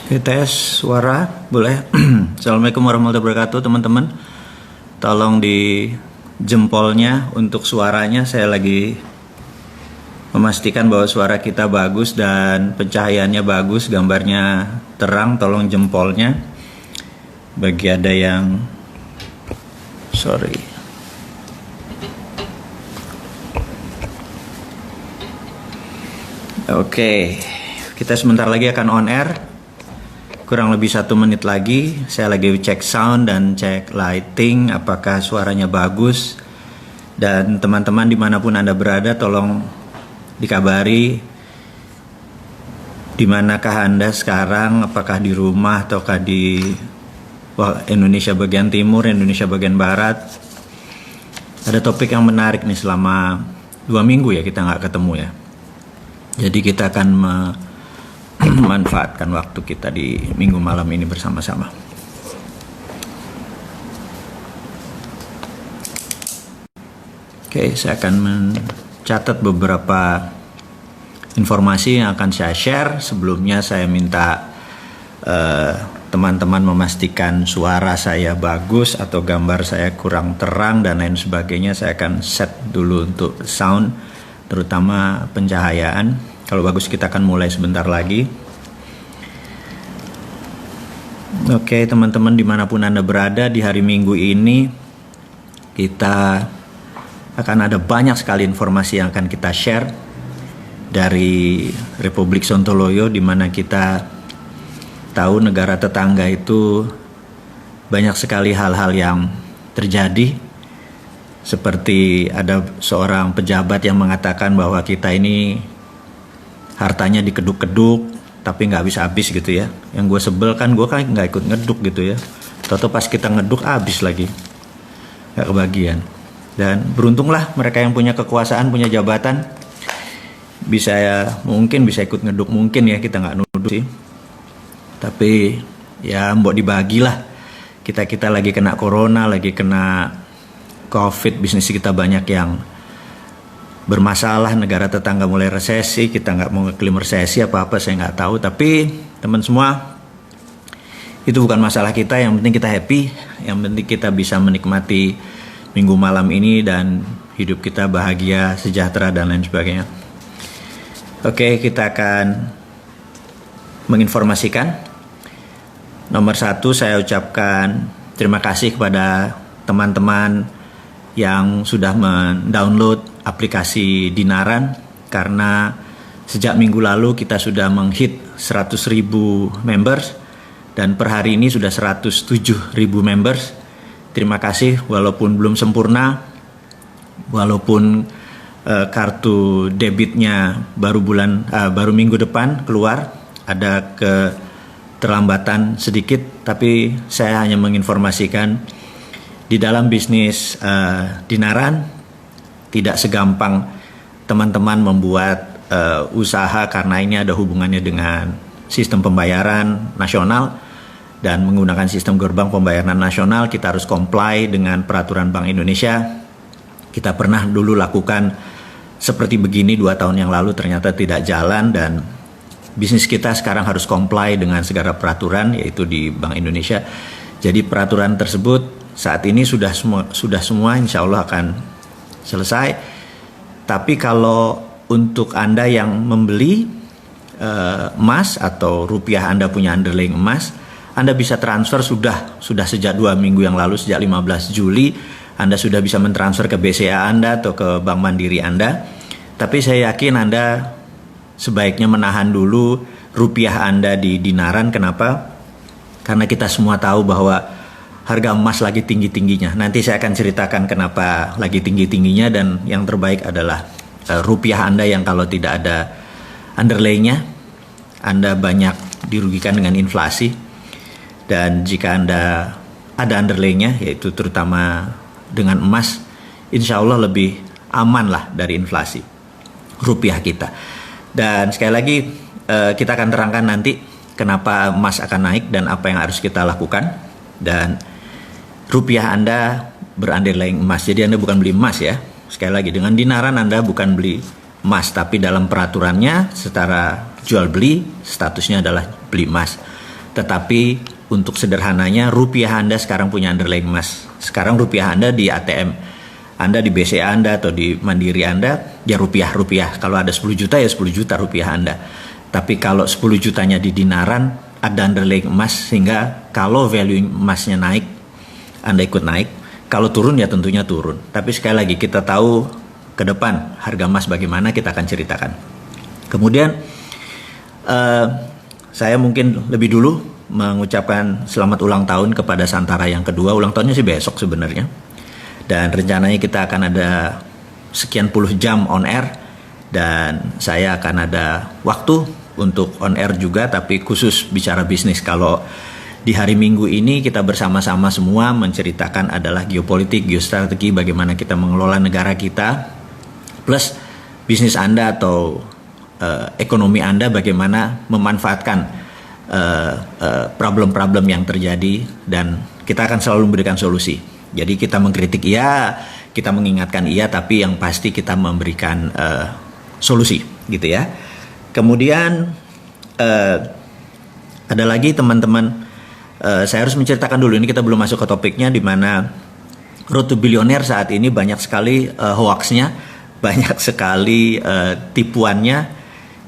Tes suara boleh. Assalamualaikum warahmatullahi wabarakatuh teman-teman. Tolong di jempolnya untuk suaranya. Saya lagi memastikan bahwa suara kita bagus dan pencahayaannya bagus, gambarnya terang. Tolong jempolnya. Bagi ada yang Oke, kita sebentar lagi akan on air. Kurang lebih 1 menit lagi. Saya lagi cek sound dan cek lighting, apakah suaranya bagus. Dan teman-teman dimanapun Anda berada, tolong dikabari dimanakah Anda sekarang, apakah di rumah ataukah di Indonesia bagian timur, Indonesia bagian barat. Ada topik yang menarik nih, selama 2 minggu ya kita nggak ketemu ya. Jadi kita akan memanfaatkan waktu kita di minggu malam ini bersama-sama. Oke, saya akan mencatat beberapa informasi yang akan saya share. Sebelumnya saya minta teman-teman memastikan suara saya bagus atau gambar saya kurang terang dan lain sebagainya. Saya akan set dulu untuk sound, terutama pencahayaan. Kalau bagus kita akan mulai sebentar lagi. Oke teman-teman dimanapun Anda berada, di hari Minggu ini kita akan ada banyak sekali informasi yang akan kita share dari Republik Sontoloyo, di mana kita tahu negara tetangga itu banyak sekali hal-hal yang terjadi. Seperti ada seorang pejabat yang mengatakan bahwa kita ini hartanya dikeduk-keduk tapi nggak habis-habis gitu ya. Yang gue sebel kan, gue kan nggak ikut ngeduk gitu ya. Tahu pas kita ngeduk habis lagi, nggak kebagian. Dan beruntunglah mereka yang punya kekuasaan, punya jabatan, mungkin bisa ikut ngeduk, mungkin ya, kita nggak nuduh sih. Tapi ya mbok dibagilah. Kita lagi kena corona, lagi kena COVID, bisnis kita banyak yang bermasalah, negara tetangga mulai resesi, kita nggak mau ngeklaim resesi apa-apa, saya nggak tahu. Tapi teman semua, itu bukan masalah kita, yang penting kita happy, yang penting kita bisa menikmati minggu malam ini dan hidup kita bahagia, sejahtera dan lain sebagainya. Oke, kita akan menginformasikan. Nomor 1, saya ucapkan terima kasih kepada teman-teman yang sudah mendownload aplikasi Dinaran, karena sejak minggu lalu kita sudah menghit 100.000 members dan per hari ini sudah 107.000 members. Terima kasih, walaupun belum sempurna, walaupun kartu debitnya baru minggu depan keluar, ada keterlambatan sedikit, tapi saya hanya menginformasikan di dalam bisnis Dinaran tidak segampang teman-teman membuat usaha, karena ini ada hubungannya dengan sistem pembayaran nasional dan menggunakan sistem gerbang pembayaran nasional. Kita harus comply dengan peraturan Bank Indonesia. Kita pernah dulu lakukan seperti begini 2 tahun yang lalu, ternyata tidak jalan, dan bisnis kita sekarang harus comply dengan segala peraturan, yaitu di Bank Indonesia. Jadi peraturan tersebut saat ini sudah semua insya Allah akan selesai. Tapi kalau untuk Anda yang membeli emas atau rupiah, Anda punya underlying emas, Anda bisa transfer sudah sejak 2 minggu yang lalu, sejak 15 Juli Anda sudah bisa mentransfer ke BCA Anda atau ke Bank Mandiri Anda. Tapi saya yakin Anda sebaiknya menahan dulu rupiah Anda di Dinaran. Kenapa? Karena kita semua tahu bahwa harga emas lagi tinggi-tingginya. Nanti saya akan ceritakan kenapa lagi tinggi-tingginya, dan yang terbaik adalah rupiah Anda yang kalau tidak ada underlay-nya, Anda banyak dirugikan dengan inflasi. Dan jika Anda ada underlay-nya, yaitu terutama dengan emas, insya Allah lebih aman lah dari inflasi rupiah kita. Dan sekali lagi kita akan terangkan nanti kenapa emas akan naik dan apa yang harus kita lakukan. Dan rupiah Anda berunderlying emas, jadi Anda bukan beli emas ya. Sekali lagi, dengan Dinaran Anda bukan beli emas, tapi dalam peraturannya secara jual beli statusnya adalah beli emas. Tetapi untuk sederhananya, rupiah Anda sekarang punya underlying emas. Sekarang rupiah Anda di ATM Anda, di BCA Anda atau di Mandiri Anda, ya rupiah. Kalau ada 10 juta ya 10 juta rupiah Anda. Tapi kalau 10 jutanya di dinaran, ada underlying emas, sehingga kalau value emasnya naik, Anda ikut naik. Kalau turun ya tentunya turun. Tapi sekali lagi, kita tahu ke depan harga emas bagaimana, kita akan ceritakan. Kemudian saya mungkin lebih dulu mengucapkan selamat ulang tahun kepada Santara yang kedua. Ulang tahunnya sih besok sebenarnya. Dan rencananya kita akan ada sekian puluh jam on air. Dan saya akan ada waktu untuk on air juga, tapi khusus bicara bisnis. Kalau di hari Minggu ini kita bersama-sama semua menceritakan adalah geopolitik, geostrategi, bagaimana kita mengelola negara kita. Plus bisnis Anda atau ekonomi Anda, bagaimana memanfaatkan problem-problem yang terjadi, dan kita akan selalu memberikan solusi. Jadi kita mengkritik iya, kita mengingatkan iya, tapi yang pasti kita memberikan solusi, gitu ya. Kemudian ada lagi teman-teman, saya harus menceritakan dulu, ini kita belum masuk ke topiknya, di mana Road to Billionaire saat ini banyak sekali hoaxnya, banyak sekali tipuannya,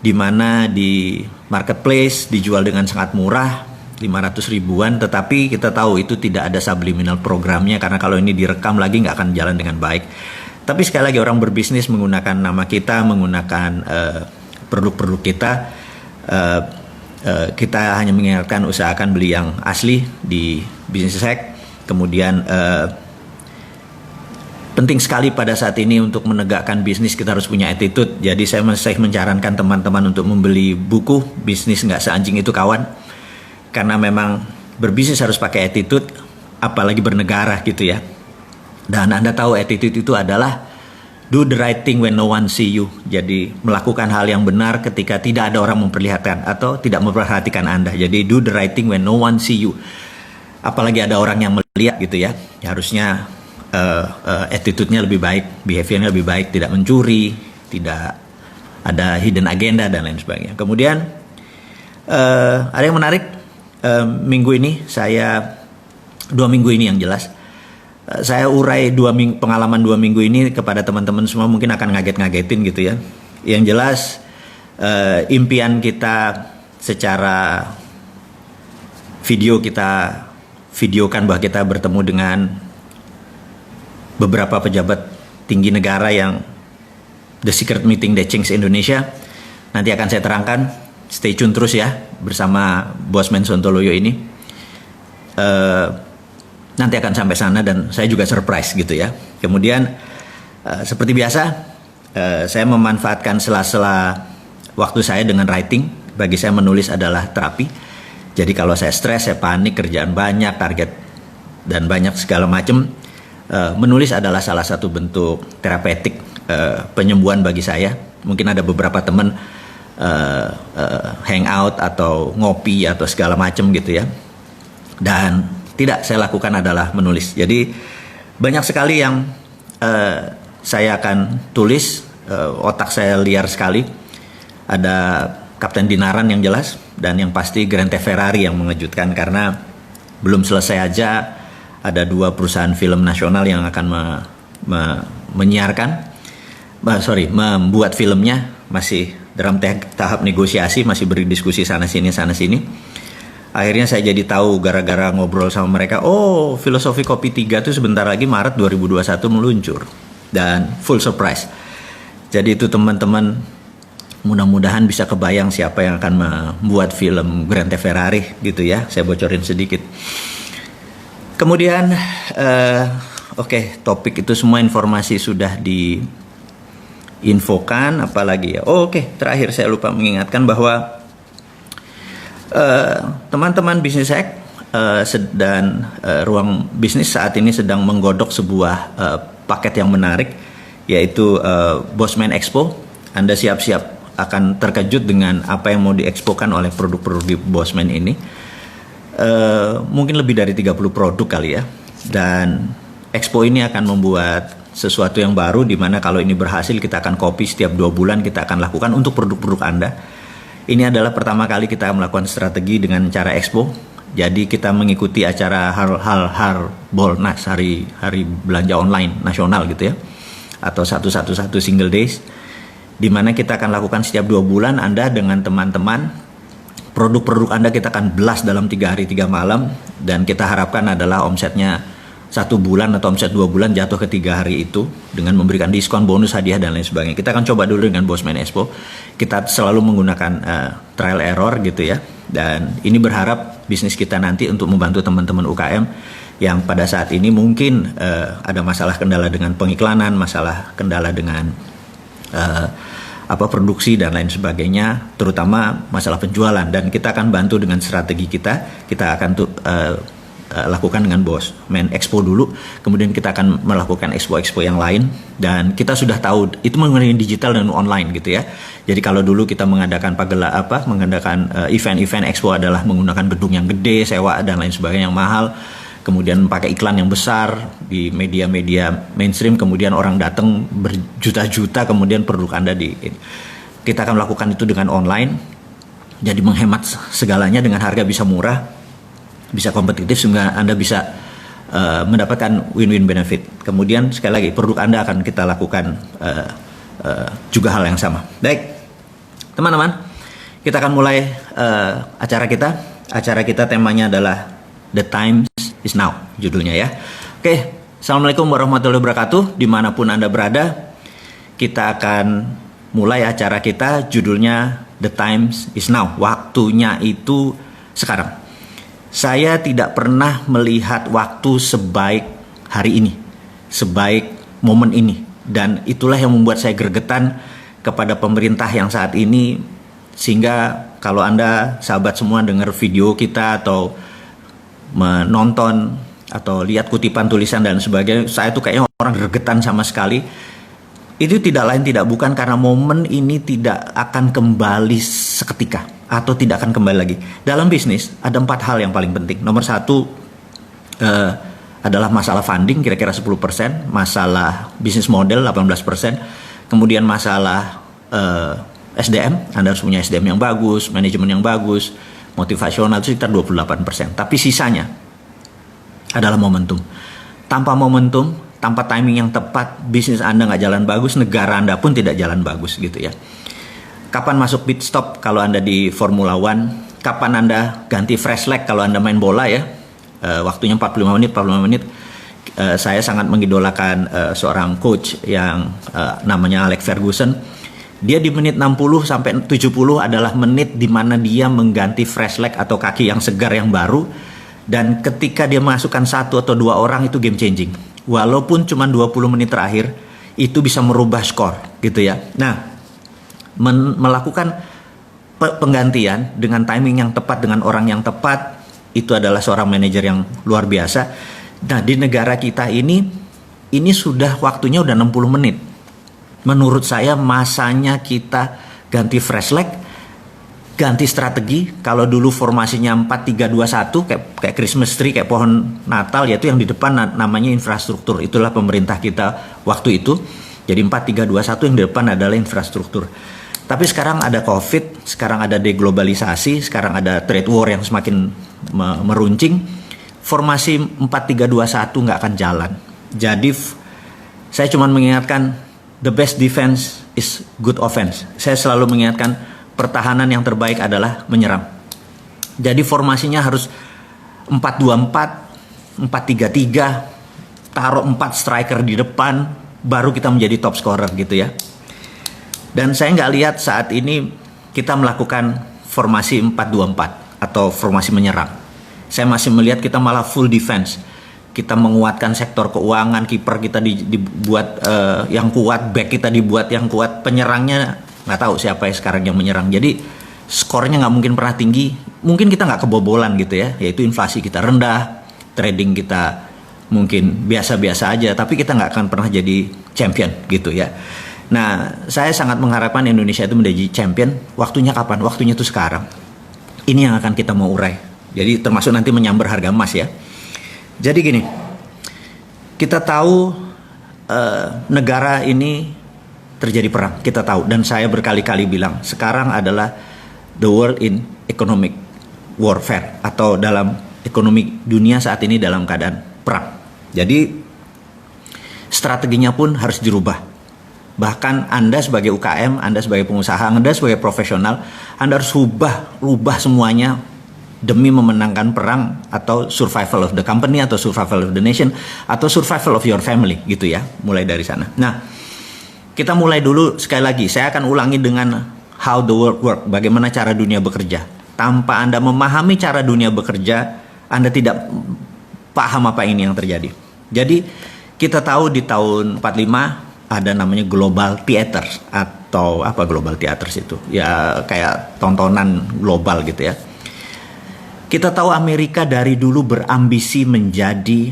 di mana di marketplace dijual dengan sangat murah, 500 ribuan, tetapi kita tahu itu tidak ada subliminal programnya, karena kalau ini direkam lagi nggak akan jalan dengan baik. Tapi sekali lagi, orang berbisnis menggunakan nama kita, menggunakan produk-produk kita, kita hanya mengingatkan usahakan beli yang asli di Business Hack. Kemudian penting sekali pada saat ini untuk menegakkan bisnis, kita harus punya attitude. Jadi saya masih menyarankan teman-teman untuk membeli buku Bisnis Nggak Seanjing Itu Kawan, karena memang berbisnis harus pakai attitude, apalagi bernegara gitu ya. Dan Anda tahu attitude itu adalah do the right thing when no one see you. Jadi melakukan hal yang benar ketika tidak ada orang memperlihatkan atau tidak memperhatikan Anda. Jadi do the right thing when no one see you. Apalagi ada orang yang melihat gitu ya. Ya harusnya attitude-nya lebih baik, behavior-nya lebih baik, tidak mencuri, tidak ada hidden agenda dan lain sebagainya. Kemudian ada yang menarik, minggu ini saya 2 minggu ini yang jelas saya urai pengalaman 2 minggu ini kepada teman-teman semua, mungkin akan ngaget-ngagetin gitu ya. Yang jelas impian kita secara video, kita videokan bahwa kita bertemu dengan beberapa pejabat tinggi negara yang the secret meeting that changed Indonesia. Nanti akan saya terangkan, stay tune terus ya bersama Bosman Sontoloyo ini. Nanti akan sampai sana dan saya juga surprise gitu ya. Kemudian seperti biasa, saya memanfaatkan sela-sela waktu saya dengan writing. Bagi saya menulis adalah terapi. Jadi kalau saya stres, saya panik, kerjaan banyak, target dan banyak segala macam, menulis adalah salah satu bentuk terapeutik, penyembuhan bagi saya. Mungkin ada beberapa teman hangout atau ngopi atau segala macam gitu ya. Dan tidak saya lakukan adalah menulis. Jadi banyak sekali yang saya akan tulis. Otak saya liar sekali. Ada Kapten Dinaran yang jelas, dan yang pasti Grand Theft Ferrari yang mengejutkan, karena belum selesai aja ada 2 perusahaan film nasional yang akan membuat filmnya, masih dalam tahap negosiasi, masih berdiskusi sana sini. Akhirnya saya jadi tahu gara-gara ngobrol sama mereka, oh Filosofi Kopi 3 itu sebentar lagi Maret 2021 meluncur, dan full surprise. Jadi itu teman-teman, mudah-mudahan bisa kebayang siapa yang akan membuat film Grand Theft Ferrari gitu ya, saya bocorin sedikit. Kemudian topik itu semua informasi sudah diinfokan, apalagi ya. Terakhir saya lupa mengingatkan bahwa teman-teman Business Hack dan ruang bisnis saat ini sedang menggodok sebuah paket yang menarik, yaitu Bosman Expo. Anda siap-siap akan terkejut dengan apa yang mau diekspokan oleh produk-produk di Bosman ini. Mungkin lebih dari 30 produk kali ya. Dan Expo ini akan membuat sesuatu yang baru, di mana kalau ini berhasil kita akan copy setiap 2 bulan, kita akan lakukan untuk produk-produk Anda. Ini adalah pertama kali kita melakukan strategi dengan cara expo. Jadi kita mengikuti acara Harbolnas, hari belanja online nasional gitu ya, atau 111 single days, di mana kita akan lakukan setiap 2 bulan. Anda dengan teman-teman, produk-produk Anda kita akan blast dalam 3 hari 3 malam, dan kita harapkan adalah omsetnya 1 bulan atau omset 2 bulan jatuh ke 3 hari itu dengan memberikan diskon, bonus, hadiah, dan lain sebagainya. Kita akan coba dulu dengan Bosman Expo. Kita selalu menggunakan trial error gitu ya, dan ini berharap bisnis kita nanti untuk membantu teman-teman UKM yang pada saat ini mungkin ada masalah kendala dengan pengiklanan, masalah kendala dengan produksi dan lain sebagainya, terutama masalah penjualan, dan kita akan bantu dengan strategi kita akan lakukan dengan Bosman Expo dulu, kemudian kita akan melakukan expo-expo yang lain, dan kita sudah tahu itu mengenai digital dan online gitu ya. Jadi kalau dulu kita mengadakan event-event expo adalah menggunakan gedung yang gede, sewa dan lain sebagainya yang mahal, kemudian pakai iklan yang besar di media-media mainstream, kemudian orang datang berjuta-juta, kemudian produk Anda kita akan melakukan itu dengan online, jadi menghemat segalanya dengan harga bisa murah, bisa kompetitif, sehingga Anda bisa mendapatkan win-win benefit. Kemudian sekali lagi produk Anda akan kita lakukan juga hal yang sama. Baik teman-teman, kita akan mulai acara kita. Acara kita temanya adalah The Time is Now, judulnya ya. Oke, Assalamualaikum warahmatullahi wabarakatuh. Dimanapun Anda berada, kita akan mulai acara kita. Judulnya The Time is Now, waktunya itu sekarang. Saya tidak pernah melihat waktu sebaik hari ini, sebaik momen ini, dan itulah yang membuat saya gregetan kepada pemerintah yang saat ini. Sehingga kalau Anda sahabat semua dengar video kita atau menonton atau lihat kutipan tulisan dan sebagainya, saya tuh kayaknya orang gregetan sama sekali. Itu tidak lain tidak bukan karena momen ini tidak akan kembali seketika, atau tidak akan kembali lagi. Dalam bisnis ada 4 hal yang paling penting. Nomor 1 adalah masalah funding, kira-kira 10%, masalah bisnis model 18%, kemudian masalah SDM, Anda harus punya SDM yang bagus, manajemen yang bagus, motivasional itu sekitar 28%. Tapi sisanya adalah momentum. Tanpa momentum, tanpa timing yang tepat, bisnis Anda nggak jalan bagus, negara Anda pun tidak jalan bagus gitu ya. Kapan masuk pit stop kalau Anda di Formula One? Kapan Anda ganti fresh leg kalau Anda main bola ya? Waktunya 45 menit. Saya sangat mengidolakan seorang coach yang namanya Alex Ferguson. Dia di menit 60 sampai 70 adalah menit di mana dia mengganti fresh leg atau kaki yang segar yang baru. Dan ketika dia masukkan 1 atau 2 orang, itu game changing. Walaupun cuma 20 menit terakhir, itu bisa merubah skor gitu ya. Nah, melakukan penggantian dengan timing yang tepat, dengan orang yang tepat, itu adalah seorang manajer yang luar biasa. Nah, di negara kita ini sudah waktunya udah 60 menit. Menurut saya masanya kita ganti fresh leg, ganti strategi. Kalau dulu formasinya 4-3-2-1 kayak Christmas tree, kayak pohon Natal, yaitu yang di depan namanya infrastruktur. Itulah pemerintah kita waktu itu. Jadi 4-3-2-1, yang di depan adalah infrastruktur. Tapi sekarang ada COVID, sekarang ada deglobalisasi, sekarang ada trade war yang semakin meruncing. Formasi 4-3-2-1 nggak akan jalan. Jadi saya cuma mengingatkan, the best defense is good offense. Saya selalu mengingatkan, pertahanan yang terbaik adalah menyerang. Jadi formasinya harus 4-2-4, 4-3-3, taruh 4 striker di depan, baru kita menjadi top scorer gitu ya. Dan saya nggak lihat saat ini kita melakukan formasi 4-2-4 atau formasi menyerang. Saya masih melihat kita malah full defense. Kita menguatkan sektor keuangan, kiper kita dibuat yang kuat, back kita dibuat yang kuat, penyerangnya nggak tahu siapa yang sekarang yang menyerang. Jadi skornya nggak mungkin pernah tinggi. Mungkin kita nggak kebobolan gitu ya, yaitu inflasi kita rendah, trading kita mungkin biasa-biasa aja, tapi kita nggak akan pernah jadi champion gitu ya. Nah, saya sangat mengharapkan Indonesia itu menjadi champion. Waktunya kapan? Waktunya itu sekarang. Ini yang akan kita mau urai. Jadi termasuk nanti menyambar harga emas ya. Jadi gini, kita tahu negara ini terjadi perang, kita tahu. Dan saya berkali-kali bilang, sekarang adalah the world in economic warfare, atau dalam ekonomi dunia saat ini dalam keadaan perang. Jadi strateginya pun harus dirubah. Bahkan Anda sebagai UKM, Anda sebagai pengusaha, Anda sebagai profesional, Anda harus rubah semuanya demi memenangkan perang, atau survival of the company, atau survival of the nation, atau survival of your family, gitu ya. Mulai dari sana. Nah, kita mulai dulu sekali lagi. Saya akan ulangi dengan how the world work, bagaimana cara dunia bekerja. Tanpa Anda memahami cara dunia bekerja, Anda tidak paham apa ini yang terjadi. Jadi, kita tahu di tahun 45 ada namanya global theaters, atau apa global theaters itu? Ya kayak tontonan global gitu ya. Kita tahu Amerika dari dulu berambisi menjadi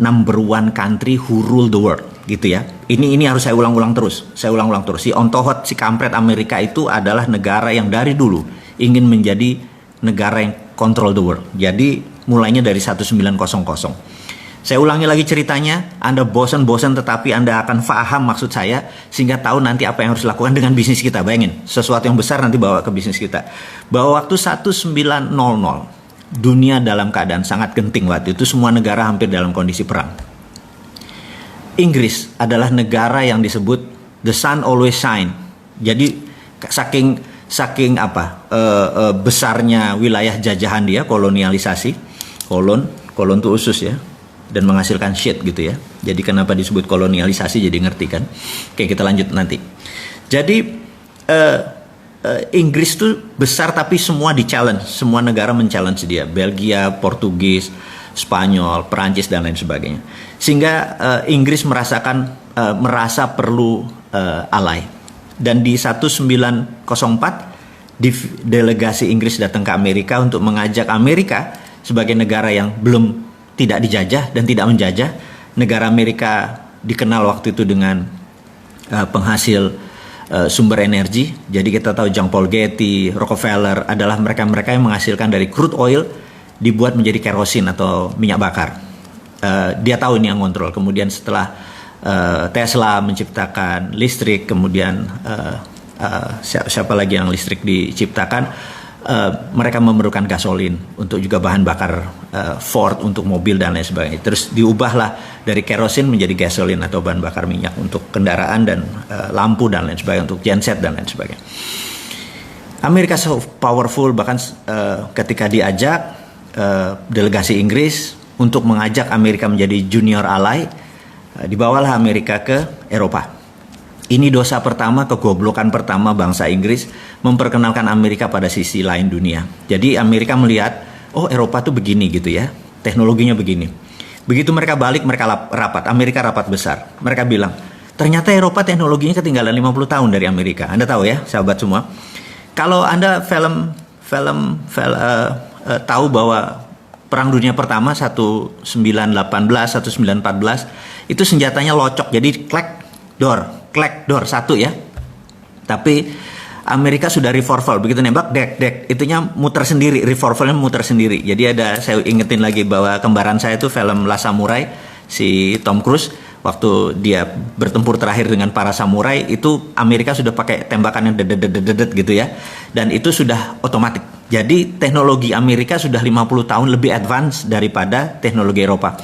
number one country who rule the world, gitu ya. Ini harus saya ulang-ulang terus. Si ontohot, si kampret Amerika itu adalah negara yang dari dulu ingin menjadi negara yang control the world. Jadi mulainya dari 1900. Saya ulangi lagi ceritanya. Anda bosan-bosan, tetapi Anda akan paham maksud saya, sehingga tahu nanti apa yang harus dilakukan dengan bisnis kita. Bayangin, sesuatu yang besar nanti bawa ke bisnis kita. Bahwa waktu 1900, dunia dalam keadaan sangat genting waktu itu, semua negara hampir dalam kondisi perang. Inggris adalah negara yang disebut the sun always shine. Jadi saking besarnya wilayah jajahan dia, kolonialisasi, kolon itu usus ya, dan menghasilkan shit gitu ya. Jadi kenapa disebut kolonialisasi, jadi ngerti kan? Oke, kita lanjut nanti. Jadi Inggris tuh besar, tapi semua di-challenge, semua negara men-challenge dia. Belgia, Portugis, Spanyol, Perancis, dan lain sebagainya. Sehingga Inggris merasa perlu ally. Dan di 1904, delegasi Inggris datang ke Amerika untuk mengajak Amerika sebagai negara yang belum tidak dijajah dan tidak menjajah. Negara Amerika dikenal waktu itu dengan penghasil sumber energi. Jadi kita tahu John Paul Getty, Rockefeller adalah mereka-mereka yang menghasilkan dari crude oil dibuat menjadi kerosin atau minyak bakar. Dia tahu ini yang kontrol. Kemudian setelah Tesla menciptakan listrik, kemudian siapa lagi yang listrik diciptakan, mereka memerlukan gasolin untuk juga bahan bakar Ford untuk mobil dan lain sebagainya. Terus diubahlah dari kerosin menjadi gasolin atau bahan bakar minyak untuk kendaraan dan lampu dan lain sebagainya, untuk genset dan lain sebagainya. Amerika so powerful, bahkan ketika diajak delegasi Inggris untuk mengajak Amerika menjadi junior ally, dibawalah Amerika ke Eropa. Ini dosa pertama, kegoblokan pertama bangsa Inggris, memperkenalkan Amerika pada sisi lain dunia. Jadi Amerika melihat, oh Eropa tuh begini gitu ya, teknologinya begini. Begitu mereka balik, mereka rapat, Amerika rapat besar. Mereka bilang, ternyata Eropa teknologinya ketinggalan 50 tahun dari Amerika. Anda tahu ya, sahabat semua. Kalau Anda tahu bahwa Perang Dunia Pertama 1918, 1914, itu senjatanya locok, jadi klek door satu ya. Tapi Amerika sudah revolver, begitu nembak dek itunya muter sendiri, revolvernya muter sendiri. Jadi saya ingetin lagi bahwa kembaran saya itu film Last Samurai, si Tom Cruise, waktu dia bertempur terakhir dengan para samurai, itu Amerika sudah pakai tembakan yang dedet gitu ya, dan itu sudah otomatis. Jadi teknologi Amerika sudah 50 tahun lebih advance daripada teknologi Eropa.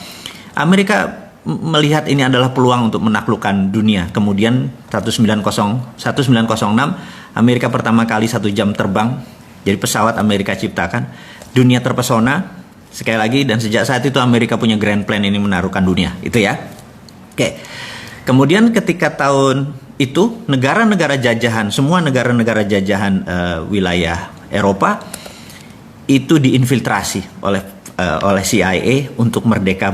Amerika melihat ini adalah peluang untuk menaklukkan dunia. Kemudian 1906 Amerika pertama kali 1 jam terbang, jadi pesawat Amerika ciptakan. Dunia terpesona sekali lagi, dan sejak saat itu Amerika punya grand plan ini menaklukkan dunia, itu ya. Oke. Kemudian ketika tahun itu negara-negara jajahan, semua negara-negara jajahan wilayah Eropa itu diinfiltrasi oleh CIA untuk merdeka.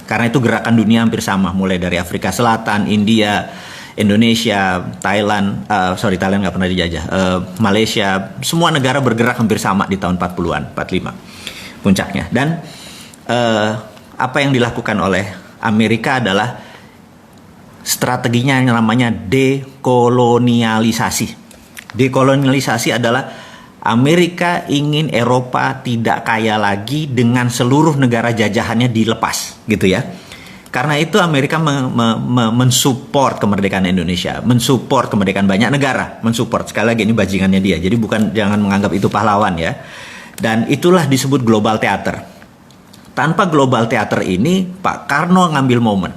Karena itu gerakan dunia hampir sama, mulai dari Afrika Selatan, India, Indonesia, Thailand nggak pernah dijajah, Malaysia, semua negara bergerak hampir sama di tahun 40-an, 45 puncaknya. Dan apa yang dilakukan oleh Amerika adalah strateginya yang namanya dekolonialisasi. Dekolonialisasi adalah Amerika ingin Eropa tidak kaya lagi dengan seluruh negara jajahannya dilepas, gitu ya. Karena itu Amerika mensupport kemerdekaan Indonesia, mensupport kemerdekaan banyak negara, mensupport. Sekali lagi ini bajingannya dia. Jadi jangan menganggap itu pahlawan ya. Dan itulah disebut global theater. Tanpa global theater ini Pak Karno ngambil momen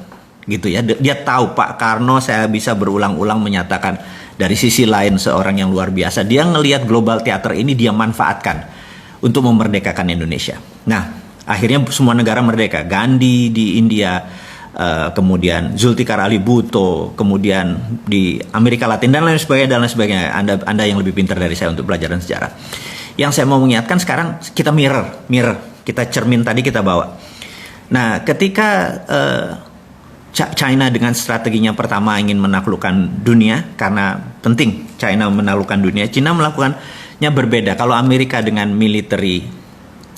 gitu ya. Dia tahu Pak Karno saya bisa berulang-ulang menyatakan dari sisi lain seorang yang luar biasa. Dia ngelihat global theater ini dia manfaatkan untuk memerdekakan Indonesia. Nah, akhirnya semua negara merdeka. Gandhi di India, kemudian Zulfikar Ali Bhutto, kemudian di Amerika Latin dan lain sebagainya. Anda yang lebih pintar dari saya untuk pelajaran sejarah. Yang saya mau mengingatkan sekarang kita mirror, kita cermin tadi kita bawa. Nah, ketika China dengan strateginya pertama ingin menaklukkan dunia, karena penting China menaklukkan dunia, China melakukannya berbeda. Kalau Amerika dengan military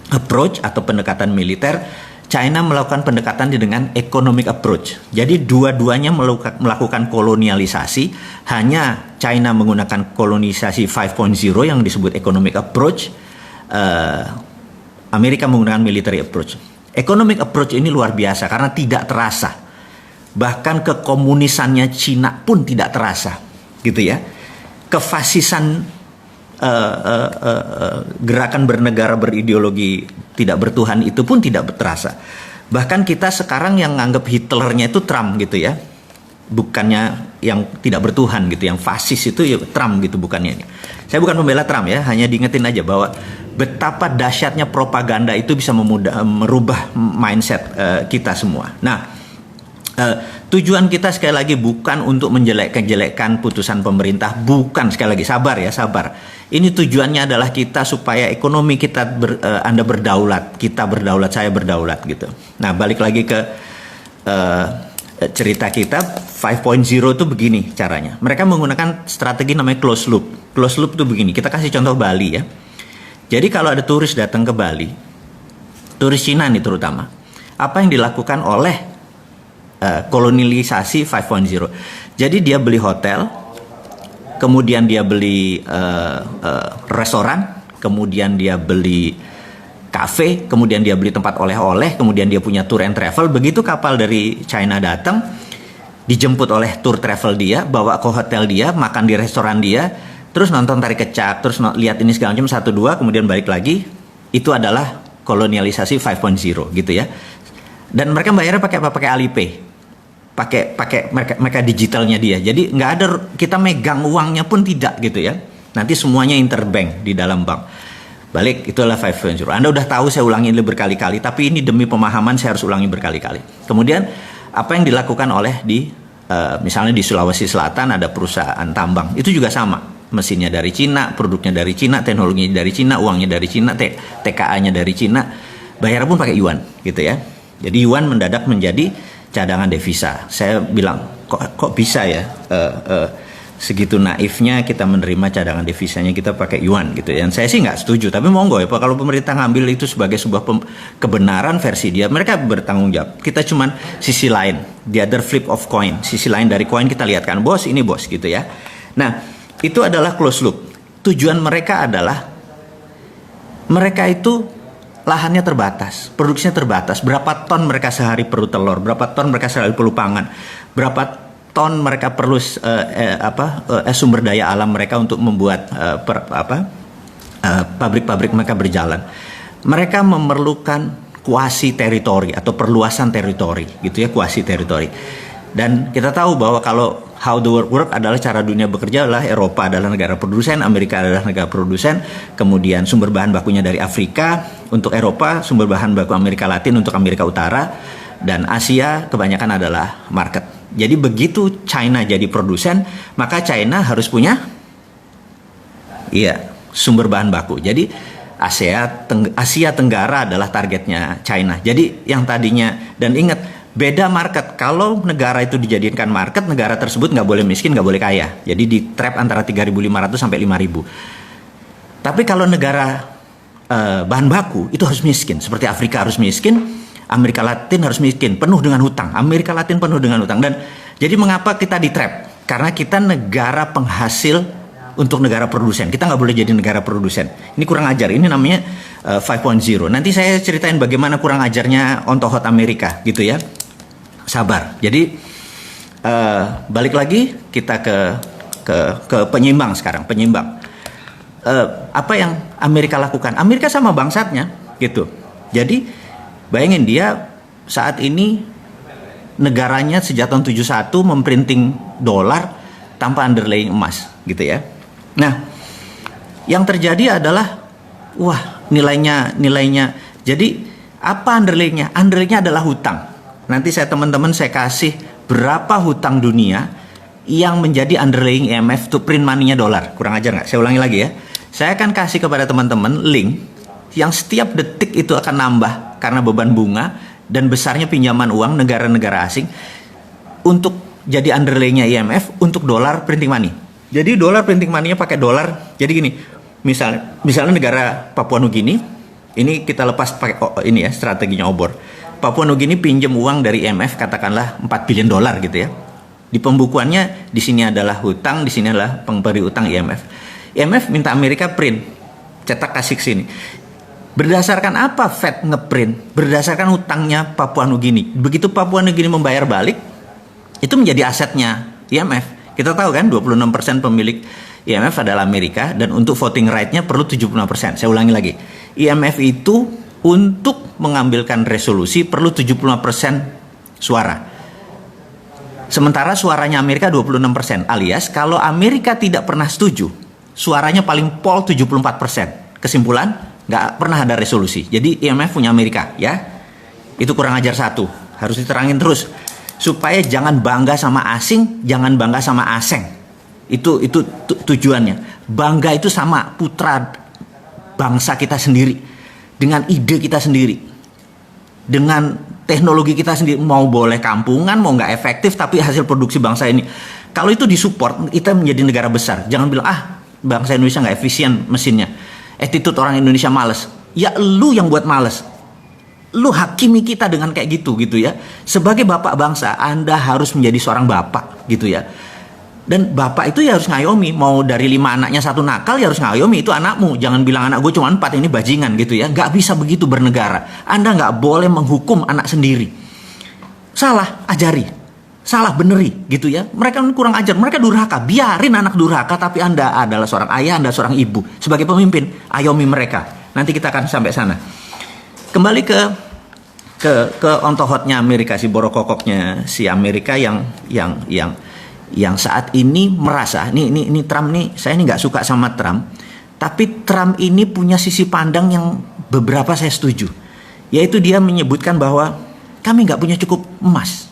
approach atau pendekatan militer, China melakukan pendekatan dengan economic approach. Jadi dua-duanya melakukan kolonialisasi. Hanya China menggunakan kolonisasi 5.0 yang disebut economic approach. Amerika menggunakan military approach. Economic approach ini luar biasa karena tidak terasa. Bahkan kekomunisannya Cina pun tidak terasa, gitu ya. Kefasisan gerakan bernegara berideologi tidak bertuhan itu pun tidak terasa. Bahkan kita sekarang yang nganggap Hitlernya itu Trump gitu ya, bukannya yang tidak bertuhan gitu, yang fasis itu ya Trump gitu, bukannya ini. Saya bukan pembela Trump ya, hanya diingetin aja bahwa betapa dahsyatnya propaganda itu bisa merubah mindset kita semua. Nah, tujuan kita sekali lagi bukan untuk menjelek-jelekkan putusan pemerintah, bukan, sekali lagi sabar ya, sabar. Ini tujuannya adalah kita supaya ekonomi kita Anda berdaulat, kita berdaulat, saya berdaulat gitu. Nah, balik lagi ke cerita kita 5.0 itu begini caranya. Mereka menggunakan strategi namanya closed loop. Closed loop itu begini. Kita kasih contoh Bali ya. Jadi kalau ada turis datang ke Bali, turis Cina nih terutama, apa yang dilakukan oleh kolonialisasi 5.0? Jadi dia beli hotel, kemudian dia beli restoran, kemudian dia beli kafe, kemudian dia beli tempat oleh-oleh, kemudian dia punya tour and travel. Begitu kapal dari China datang, dijemput oleh tour travel dia, bawa ke hotel dia, makan di restoran dia, terus nonton tari kecak, terus lihat ini segala macam 1-2, kemudian balik lagi. Itu adalah kolonialisasi 5.0 gitu ya. Dan mereka bayarnya pakai apa? Pakai Alipay. Pakai mereka digitalnya dia. Jadi nggak ada kita megang uangnya pun tidak gitu ya. Nanti semuanya interbank di dalam bank. Balik, itulah 5.0. Anda udah tahu, saya ulangi ini berkali-kali, tapi ini demi pemahaman saya harus ulangi berkali-kali. Kemudian apa yang dilakukan oleh misalnya di Sulawesi Selatan ada perusahaan tambang, itu juga sama. Mesinnya dari Cina, produknya dari Cina, teknologinya dari Cina, uangnya dari Cina, TKA-nya dari Cina, bayar pun pakai yuan gitu ya. Jadi yuan mendadak menjadi cadangan devisa. Saya bilang kok bisa ya segitu naifnya kita menerima cadangan devisanya kita pakai yuan gitu ya. Dan saya sih nggak setuju, tapi monggo ya Pak, kalau pemerintah ngambil itu sebagai sebuah kebenaran versi dia, mereka bertanggung jawab. Kita cuman sisi lain, the other flip of coin, sisi lain dari koin kita lihat kan, bos ini bos gitu ya. Nah, itu adalah close loop. Tujuan mereka adalah mereka itu lahannya terbatas, produksinya terbatas. Berapa ton mereka sehari perlu telur, berapa ton mereka sehari perlu pangan, berapa ton mereka perlu sumber daya alam mereka untuk membuat pabrik-pabrik mereka berjalan. Mereka memerlukan kuasi teritori atau perluasan teritori, gitu ya, kuasi teritori. Dan kita tahu bahwa kalau how the world work adalah cara dunia bekerja adalah Eropa adalah negara produsen, Amerika adalah negara produsen, kemudian sumber bahan bakunya dari Afrika untuk Eropa, sumber bahan baku Amerika Latin untuk Amerika Utara, dan Asia kebanyakan adalah market. Jadi begitu China jadi produsen, maka China harus punya sumber bahan baku. Jadi Asia Tenggara adalah targetnya China. Jadi yang tadinya, dan ingat, beda market. Kalau negara itu dijadikan market, negara tersebut nggak boleh miskin, nggak boleh kaya. Jadi di trap antara 3.500 sampai 5.000. Tapi kalau negara bahan baku itu harus miskin. Seperti Afrika harus miskin, Amerika Latin harus miskin, penuh dengan hutang. Amerika Latin penuh dengan hutang. Dan jadi mengapa kita di trap? Karena kita negara penghasil untuk negara produsen. Kita nggak boleh jadi negara produsen. Ini kurang ajar. Ini namanya 5.0. Nanti saya ceritain bagaimana kurang ajarnya on to hot Amerika gitu ya. sabar. Jadi balik lagi kita ke penyeimbang sekarang, penyeimbang. Apa yang Amerika lakukan? Amerika sama bangsatnya gitu. Jadi bayangin dia saat ini negaranya sejak tahun 71 memprinting dolar tanpa underlying emas gitu ya. Nah, yang terjadi adalah nilainya. Jadi apa underlyingnya? Underlyingnya adalah hutang. Nanti teman-teman saya kasih berapa hutang dunia yang menjadi underlying IMF to print money-nya dolar. Kurang ajar nggak? Saya ulangi lagi ya. Saya akan kasih kepada teman-teman link yang setiap detik itu akan nambah karena beban bunga dan besarnya pinjaman uang negara-negara asing untuk jadi underlying-nya IMF untuk dolar printing money. Jadi dolar printing money-nya pakai dolar. Jadi gini, misalnya negara Papua Nugini, ini kita lepas pakai ini ya strateginya obor. Papua Nugini pinjam uang dari IMF katakanlah 4 billion dolar gitu ya. Di pembukuannya di sini adalah hutang, di sini adalah pemberi utang IMF. IMF minta Amerika print, cetak kasih ke sini. Berdasarkan apa Fed ngeprint? Berdasarkan hutangnya Papua Nugini. Begitu Papua Nugini membayar balik, itu menjadi asetnya IMF. Kita tahu kan 26% pemilik IMF adalah Amerika dan untuk voting right-nya perlu 75%. Saya ulangi lagi. IMF itu untuk mengambilkan resolusi perlu 75% suara. Sementara suaranya Amerika 26%, alias kalau Amerika tidak pernah setuju, suaranya paling pol 74%. Kesimpulan, nggak pernah ada resolusi. Jadi IMF punya Amerika, ya. Itu kurang ajar satu. Harus diterangin terus supaya jangan bangga sama asing, jangan bangga sama aseng. Itu tujuannya. Bangga itu sama putra bangsa kita sendiri, dengan ide kita sendiri, dengan teknologi kita sendiri. Mau boleh kampungan, mau nggak efektif, tapi hasil produksi bangsa ini. Kalau itu disupport, kita menjadi negara besar. Jangan bilang bangsa Indonesia nggak efisien mesinnya. Attitude orang Indonesia males. Ya lu yang buat males. Lu hakimi kita dengan kayak gitu ya. Sebagai bapak bangsa, Anda harus menjadi seorang bapak gitu ya. Dan bapak itu ya harus ngayomi. Mau dari 5 anaknya 1 nakal ya harus ngayomi. Itu anakmu. Jangan bilang anak gue cuma 4 ini bajingan gitu ya. Nggak bisa begitu bernegara. Anda nggak boleh menghukum anak sendiri. Salah, ajari. Salah, beneri gitu ya. Mereka kurang ajar, mereka durhaka. Biarin anak durhaka, tapi Anda adalah seorang ayah, Anda seorang ibu. Sebagai pemimpin, ayomi mereka. Nanti kita akan sampai sana. Kembali ke ontohotnya Amerika, si borokokoknya si Amerika yang saat ini merasa ini Trump nih, saya ini nggak suka sama Trump, tapi Trump ini punya sisi pandang yang beberapa saya setuju, yaitu dia menyebutkan bahwa kami nggak punya cukup emas.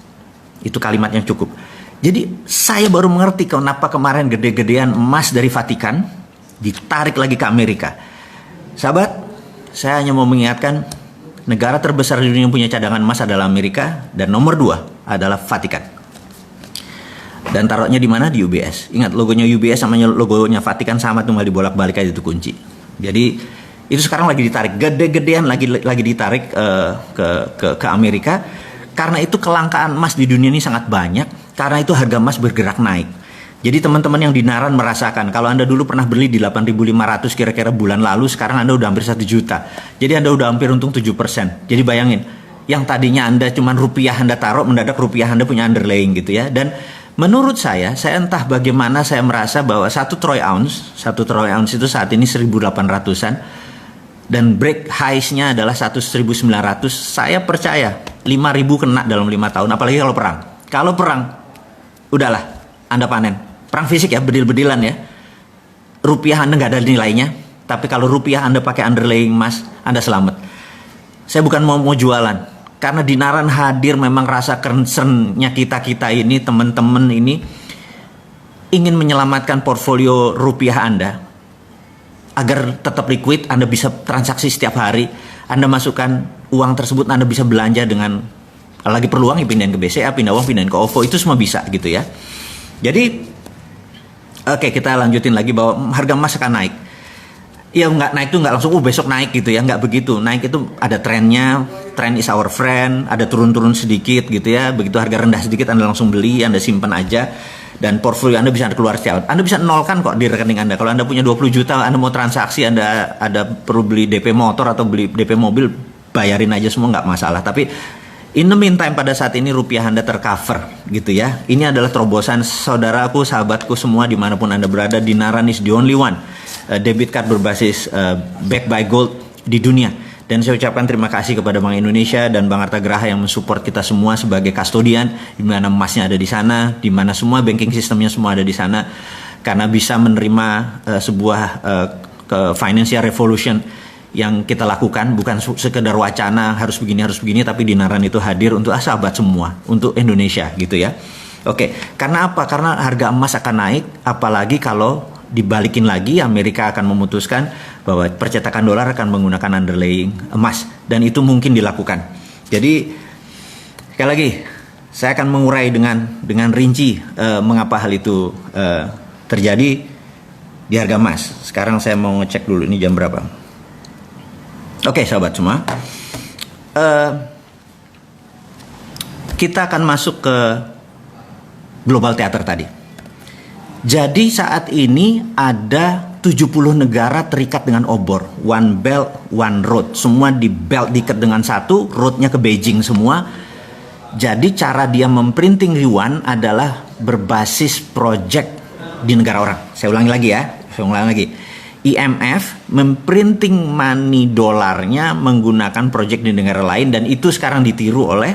Itu kalimatnya cukup. Jadi saya baru mengerti kenapa kemarin gede-gedean emas dari Vatikan ditarik lagi ke Amerika. Sahabat, saya hanya mau mengingatkan, negara terbesar di dunia yang punya cadangan emas adalah Amerika, dan nomor 2 adalah Vatikan. Dan taruhnya di mana? Di UBS. Ingat, logonya UBS sama logonya Vatikan sama, tinggal dibolak-balik aja, itu kunci. Jadi itu sekarang lagi ditarik gede-gedean, lagi ditarik ke Amerika. Karena itu kelangkaan emas di dunia ini sangat banyak. Karena itu harga emas bergerak naik. Jadi teman-teman yang di Naran merasakan, kalau Anda dulu pernah beli di 8.500 kira-kira bulan lalu, sekarang Anda udah hampir 1 juta. Jadi Anda udah hampir untung 7%. Jadi bayangin, yang tadinya Anda cuman rupiah Anda taruh, mendadak rupiah Anda punya underlying gitu ya. Dan menurut saya entah bagaimana saya merasa bahwa 1 troy ounce itu saat ini 1.800-an. Dan break highs-nya adalah 1.900. Saya percaya 5.000 kena dalam 5 tahun. Apalagi kalau perang. Kalau perang, udahlah, Anda panen. Perang fisik ya, bedil-bedilan ya. Rupiah Anda nggak ada nilainya. Tapi kalau rupiah Anda pakai underlying emas, Anda selamat. Saya bukan mau jualan. Karena di Naran hadir memang rasa concern-nya kita ini, teman-teman ini ingin menyelamatkan portfolio rupiah Anda agar tetap liquid, Anda bisa transaksi setiap hari, Anda masukkan uang tersebut, Anda bisa belanja dengan, lagi perlu uang ya pindahin ke BCA, pindahin ke OVO, itu semua bisa gitu ya. Jadi oke, kita lanjutin lagi bahwa harga emas akan naik. Ya nggak naik tuh nggak langsung besok naik gitu ya, nggak begitu. Naik itu ada trennya, trend is our friend, ada turun-turun sedikit gitu ya. Begitu harga rendah sedikit Anda langsung beli, Anda simpan aja. Dan portfolio Anda bisa keluar setiap, Anda bisa nolkan kok di rekening Anda. Kalau Anda punya 20 juta, Anda mau transaksi, Anda perlu beli DP motor atau beli DP mobil, bayarin aja semua, nggak masalah. Tapi In the meantime, pada saat ini rupiah Anda tercover gitu ya. Ini adalah terobosan saudaraku, sahabatku semua dimanapun Anda berada. Dinaran is the only one debit card berbasis backed by gold di dunia. Dan saya ucapkan terima kasih kepada Bank Indonesia dan Bang Arta Graha yang mensupport kita semua sebagai kustodian, di mana emasnya ada di sana, di mana semua banking sistemnya semua ada di sana, karena bisa menerima sebuah financial revolution yang kita lakukan, bukan sekedar wacana harus begini, tapi Dinaran itu hadir untuk sahabat semua, untuk Indonesia gitu ya. Oke, karena apa? Karena harga emas akan naik, apalagi kalau dibalikin lagi, Amerika akan memutuskan bahwa percetakan dolar akan menggunakan underlying emas, dan itu mungkin dilakukan. Jadi sekali lagi saya akan mengurai dengan rinci mengapa hal itu terjadi di harga emas. Sekarang saya mau ngecek dulu ini jam berapa. Oke, sahabat semua, kita akan masuk ke global theater tadi. Jadi saat ini ada 70 negara terikat dengan obor, one belt, one road. Semua di belt diikat dengan satu, roadnya ke Beijing semua. Jadi cara dia memprinting yuan adalah berbasis project di negara orang. Saya ulangi lagi ya, IMF memprinting money dolarnya menggunakan project di negara lain, dan itu sekarang ditiru oleh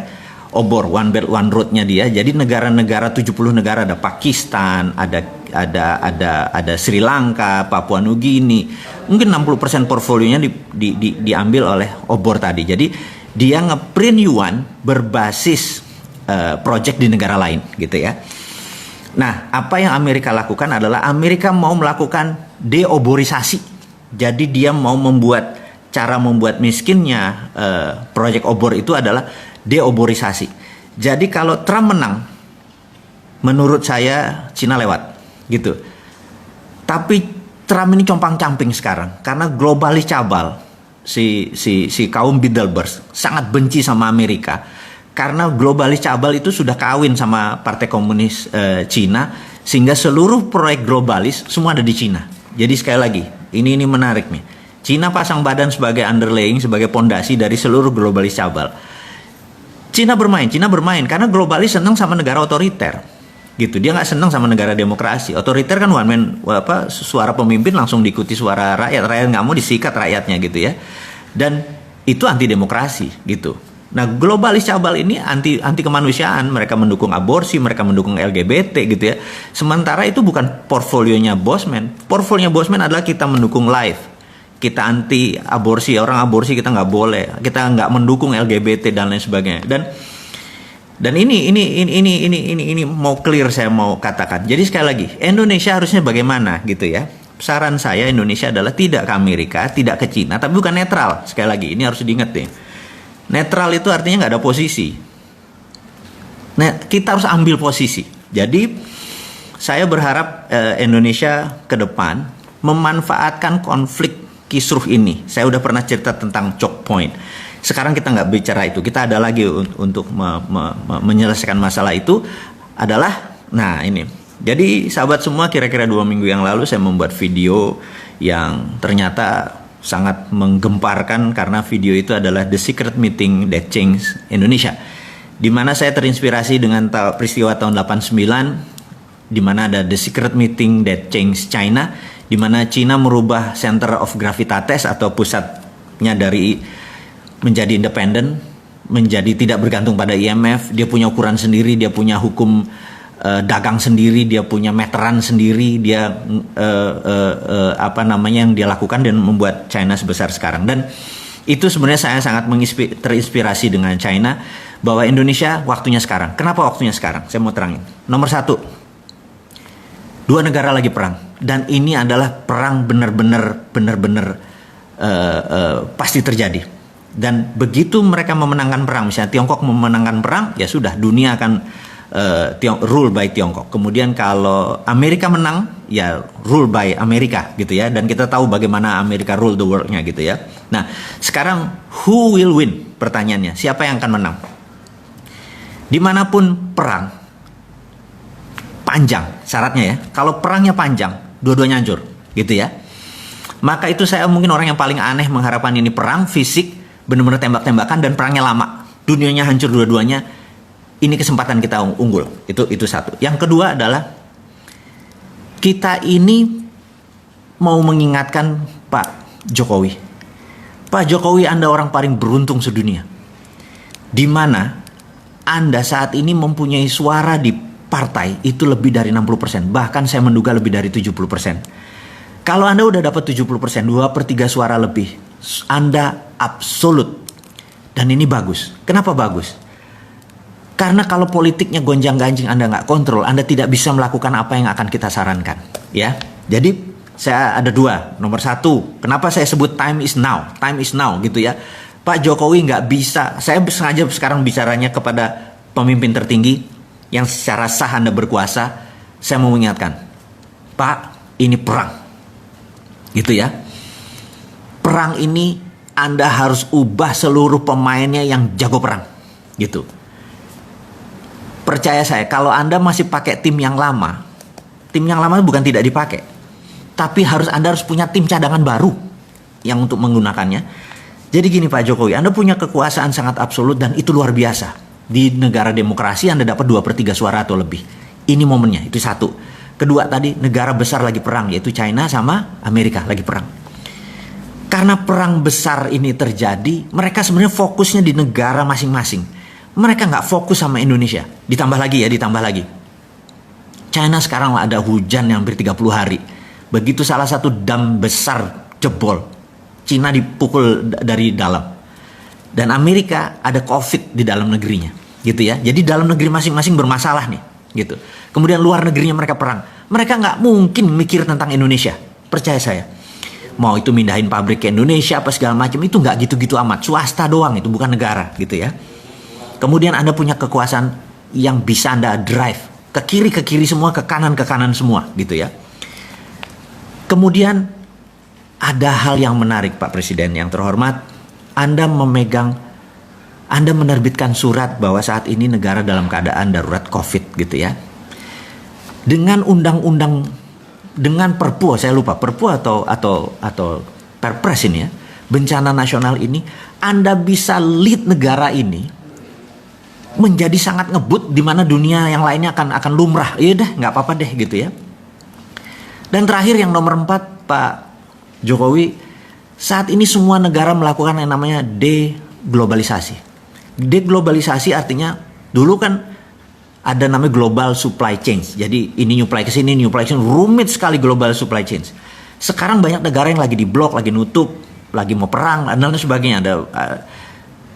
obor, one belt one road-nya dia. Jadi negara-negara 70 negara, ada Pakistan, ada Sri Lanka, Papua Nugini, mungkin 60% portfolionya diambil oleh obor tadi. Jadi dia ngeprint yuan berbasis project di negara lain gitu ya. Nah, apa yang Amerika lakukan adalah Amerika mau melakukan deoborisasi. Jadi dia mau cara membuat miskinnya proyek obor itu adalah deoborisasi. Jadi kalau Trump menang, menurut saya Cina lewat gitu. Tapi Trump ini compang-camping sekarang karena globalis cabal, si kaum Bilderberg sangat benci sama Amerika. Karena globalis cabal itu sudah kawin sama Partai Komunis Cina, sehingga seluruh proyek globalis semua ada di Cina. Jadi sekali lagi, ini menarik nih. Cina pasang badan sebagai underlying, sebagai pondasi dari seluruh globalis cabal. Cina bermain karena globalis senang sama negara otoriter. Gitu, dia nggak senang sama negara demokrasi. Otoriter kan one man, suara pemimpin langsung diikuti suara rakyat nggak mau disikat rakyatnya gitu ya. Dan itu anti demokrasi gitu. Nah, globalis cabal ini anti kemanusiaan, mereka mendukung aborsi, mereka mendukung LGBT gitu ya. Sementara itu bukan portfolionya Bosman. Portfolionya Bosman adalah kita mendukung life, kita anti aborsi, orang aborsi kita nggak boleh, kita nggak mendukung LGBT dan lain sebagainya. Dan ini mau clear, saya mau katakan. Jadi sekali lagi, Indonesia harusnya bagaimana gitu ya. Saran saya, Indonesia adalah tidak ke Amerika, tidak ke Cina, tapi bukan netral. Sekali lagi, ini harus diingat nih. Netral itu artinya nggak ada posisi. Nah, kita harus ambil posisi. Jadi saya berharap Indonesia ke depan memanfaatkan konflik kisruh ini. Saya udah pernah cerita tentang choke point. Sekarang kita nggak bicara itu. Kita ada lagi untuk menyelesaikan masalah itu adalah, nah ini. Jadi sahabat semua, kira-kira 2 minggu yang lalu saya membuat video yang ternyata sangat menggemparkan, karena video itu adalah The Secret Meeting That Changed Indonesia, di mana saya terinspirasi dengan peristiwa tahun 89, di mana ada The Secret Meeting That Changed China, di mana China merubah center of gravitatis atau pusatnya dari menjadi independen, menjadi tidak bergantung pada IMF. Dia punya ukuran sendiri, dia punya hukum dagang sendiri, dia punya meteran sendiri, dia yang dia lakukan dan membuat China sebesar sekarang. Dan itu sebenarnya saya sangat terinspirasi dengan China, bahwa Indonesia waktunya sekarang. Kenapa waktunya sekarang? Saya mau terangin. Nomor 1, 2 negara lagi perang, dan ini adalah perang benar-benar pasti terjadi. Dan begitu mereka memenangkan perang, misalnya Tiongkok memenangkan perang, ya sudah, dunia akan rule by Tiongkok. Kemudian kalau Amerika menang, ya rule by Amerika gitu ya. Dan kita tahu bagaimana Amerika rule the world-nya gitu ya. Nah, sekarang who will win? Pertanyaannya, siapa yang akan menang? Dimanapun perang panjang, syaratnya ya. Kalau perangnya panjang, dua-duanya hancur gitu ya. Maka itu saya mungkin orang yang paling aneh mengharapkan ini perang fisik, benar-benar tembak-tembakan dan perangnya lama. dunianya hancur dua-duanya, ini kesempatan kita unggul. Itu satu. Yang kedua adalah kita ini mau mengingatkan Pak Jokowi. Pak Jokowi, Anda orang paling beruntung sedunia. Di mana Anda saat ini mempunyai suara di partai itu lebih dari 60%. Bahkan saya menduga lebih dari 70%. Kalau Anda udah dapat 70%, 2/3 suara lebih, Anda absolut. Dan ini bagus. Kenapa bagus? Karena kalau politiknya gonjang-ganjing Anda nggak kontrol, Anda tidak bisa melakukan apa yang akan kita sarankan. Ya, jadi saya ada dua. Nomor satu, kenapa saya sebut time is now gitu ya. Pak Jokowi nggak bisa, saya sengaja sekarang bicaranya kepada pemimpin tertinggi yang secara sah Anda berkuasa. Saya mau mengingatkan, Pak, ini perang, gitu ya. Perang ini Anda harus ubah seluruh pemainnya yang jago perang, gitu. Percaya saya, kalau Anda masih pakai tim yang lama bukan tidak dipakai, tapi Anda harus punya tim cadangan baru yang untuk menggunakannya. Jadi gini Pak Jokowi, Anda punya kekuasaan sangat absolut dan itu luar biasa. Di negara demokrasi Anda dapat 2/3 suara atau lebih. Ini momennya, itu satu. Kedua tadi, negara besar lagi perang, yaitu China sama Amerika lagi perang. Karena perang besar ini terjadi, mereka sebenarnya fokusnya di negara masing-masing. Mereka nggak fokus sama Indonesia. Ditambah lagi. China sekarang ada hujan yang hampir 30 hari. Begitu salah satu dam besar jebol, Cina dipukul dari dalam. Dan Amerika ada COVID di dalam negerinya, gitu ya. Jadi dalam negeri masing-masing bermasalah nih, gitu. Kemudian luar negerinya mereka perang. Mereka nggak mungkin mikir tentang Indonesia. Percaya saya. Mau itu mindahin pabrik ke Indonesia apa segala macam, itu nggak gitu-gitu amat. Swasta doang, itu bukan negara, gitu ya. Kemudian Anda punya kekuasaan yang bisa Anda drive ke kiri semua, ke kanan semua, gitu ya. Kemudian ada hal yang menarik Pak Presiden yang terhormat. Anda menerbitkan surat bahwa saat ini negara dalam keadaan darurat COVID, gitu ya. Dengan undang-undang, dengan perpu, saya lupa perpu atau perpres ini ya, bencana nasional ini, Anda bisa lead negara ini menjadi sangat ngebut, di mana dunia yang lainnya akan lumrah. Iya deh, nggak apa-apa deh, gitu ya. Dan terakhir yang nomor 4 Pak Jokowi, saat ini semua negara melakukan yang namanya deglobalisasi. Deglobalisasi artinya dulu kan ada namanya global supply chain. Jadi ini nyuplai ke sini, nyuplai ke sini, rumit sekali global supply chain. Sekarang banyak negara yang lagi diblok, lagi nutup, lagi mau perang dan lain sebagainya.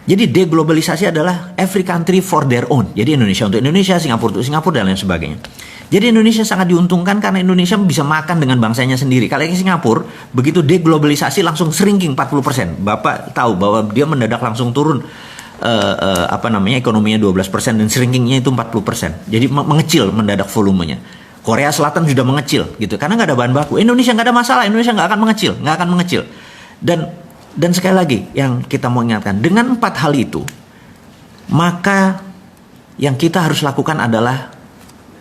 Jadi deglobalisasi adalah every country for their own. Jadi Indonesia untuk Indonesia, Singapura untuk Singapura dan lain sebagainya. Jadi Indonesia sangat diuntungkan karena Indonesia bisa makan dengan bangsanya sendiri. Kalau yang Singapura, begitu deglobalisasi langsung shrinking 40%. Bapak tahu bahwa dia mendadak langsung turun ekonominya 12% dan shrinkingnya itu 40%. Jadi mengecil mendadak volumenya. Korea Selatan sudah mengecil gitu karena nggak ada bahan baku. Indonesia nggak ada masalah, Indonesia nggak akan mengecil. Dan sekali lagi yang kita mau ingatkan, dengan 4 hal itu, maka yang kita harus lakukan adalah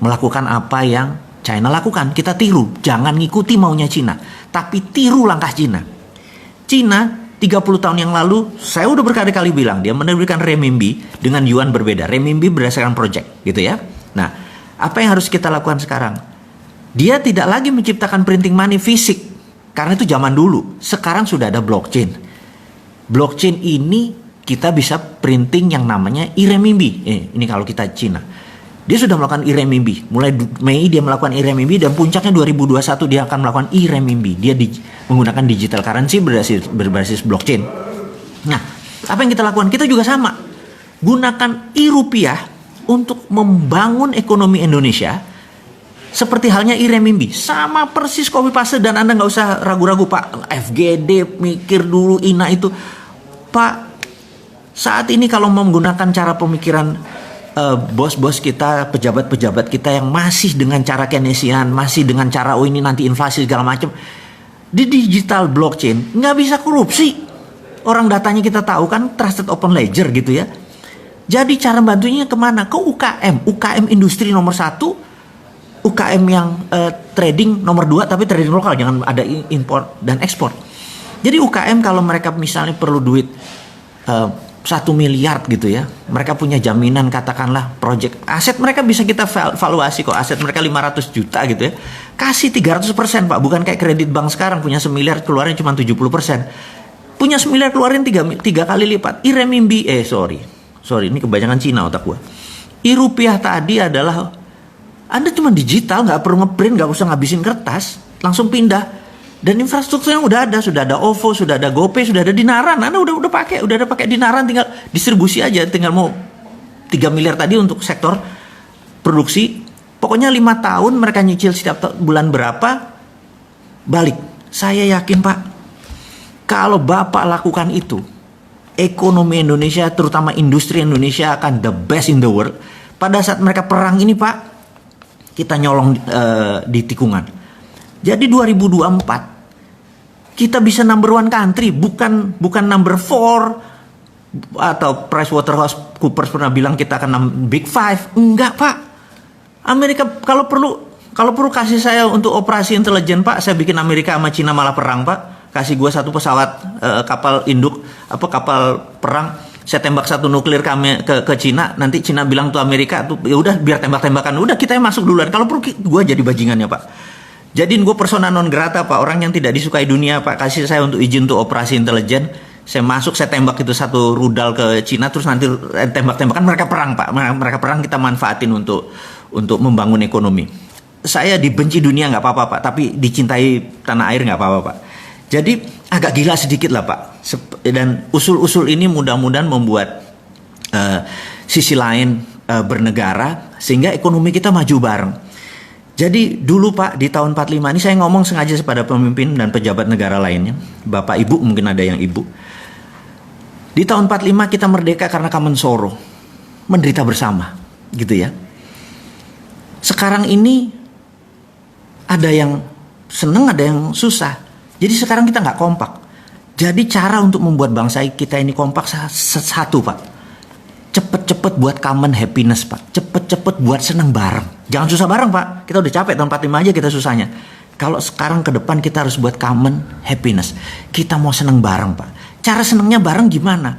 melakukan apa yang China lakukan. Kita tiru, jangan ngikuti maunya Cina, tapi tiru langkah Cina. Cina 30 tahun yang lalu, saya udah berkali-kali bilang, dia menerbitkan renminbi dengan yuan berbeda. Renminbi berdasarkan project, gitu ya. Nah, apa yang harus kita lakukan sekarang? Dia tidak lagi menciptakan printing money fisik, karena itu zaman dulu. Sekarang sudah ada blockchain. Blockchain ini kita bisa printing yang namanya e-renminbi. Ini kalau kita Cina. Dia sudah melakukan e-renminbi. Mulai Mei dia melakukan e-renminbi dan puncaknya 2021 dia akan melakukan e-renminbi. Dia menggunakan digital currency berbasis blockchain. Nah, apa yang kita lakukan? Kita juga sama. Gunakan e-rupiah untuk membangun ekonomi Indonesia seperti halnya e-renminbi. Sama persis copy paste dan Anda nggak usah ragu-ragu Pak. FGD mikir dulu INA itu. Pak, saat ini kalau mau menggunakan cara pemikiran bos-bos kita, pejabat-pejabat kita yang masih dengan cara Keynesian, masih dengan cara ini nanti inflasi segala macam, di digital blockchain nggak bisa korupsi. Orang datanya kita tahu kan, trusted open ledger gitu ya. Jadi cara bantunya kemana? Ke UKM industri nomor 1, UKM yang trading nomor 2, tapi trading lokal, jangan ada import dan ekspor. Jadi UKM kalau mereka misalnya perlu duit 1 miliar gitu ya. Mereka punya jaminan, katakanlah project aset mereka bisa kita valuasi kok, aset mereka 500 juta gitu ya. Kasih 300% Pak, bukan kayak kredit bank sekarang punya 1 miliar keluarin cuma 70%. Punya 1 miliar keluarin 3 kali lipat. Sorry, ini kebanyakan Cina otak gua. Rupiah tadi adalah Anda cuma digital, nggak perlu ngeprint, nggak usah ngabisin kertas, langsung pindah. Dan infrastrukturnya udah ada, sudah ada OVO, sudah ada GoPay, sudah ada Dinaran. Anda udah ada pakai Dinaran, tinggal distribusi aja, tinggal mau 3 miliar tadi untuk sektor produksi. Pokoknya 5 tahun mereka nyicil setiap bulan berapa, balik. Saya yakin Pak, kalau Bapak lakukan itu, ekonomi Indonesia, terutama industri Indonesia akan the best in the world. Pada saat mereka perang ini Pak, kita nyolong di tikungan. Jadi 2024 kita bisa number 1 country, bukan number 4 atau PricewaterhouseCoopers pernah bilang kita akan Big Five. Enggak Pak. Amerika kalau perlu kasih saya untuk operasi intelijen Pak, saya bikin Amerika sama Cina malah perang Pak. Kasih gue 1 pesawat kapal induk, kapal perang, saya tembak 1 nuklir ke Cina, nanti Cina bilang tuh Amerika tuh ya udah biar tembak-tembakan, udah kita yang masuk duluan. Kalau perlu gue jadi bajingannya Pak. Jadiin gue persona non grata Pak, orang yang tidak disukai dunia Pak, kasih saya untuk izin untuk operasi intelijen, saya masuk, saya tembak itu 1 rudal ke Cina, terus nanti tembak-tembakan, mereka perang Pak, mereka perang, kita manfaatin untuk membangun ekonomi. Saya dibenci dunia nggak apa-apa Pak, tapi dicintai tanah air nggak apa-apa Pak. Jadi agak gila sedikit lah Pak, dan usul-usul ini mudah-mudahan membuat sisi lain bernegara, sehingga ekonomi kita maju bareng. Jadi dulu Pak, di tahun 45 ini saya ngomong sengaja kepada pemimpin dan pejabat negara lainnya, Bapak Ibu, mungkin ada yang Ibu. Di tahun 45 kita merdeka karena Kamen Soro, menderita bersama, gitu ya. Sekarang ini ada yang seneng, ada yang susah. Jadi sekarang kita nggak kompak. Jadi cara untuk membuat bangsa kita ini kompak satu Pak. Cepet-cepet buat common happiness Pak. Cepet-cepet buat seneng bareng. Jangan susah bareng Pak. Kita udah capek tahun 45 aja kita susahnya. Kalau sekarang ke depan kita harus buat common happiness. Kita mau seneng bareng Pak. Cara senengnya bareng gimana?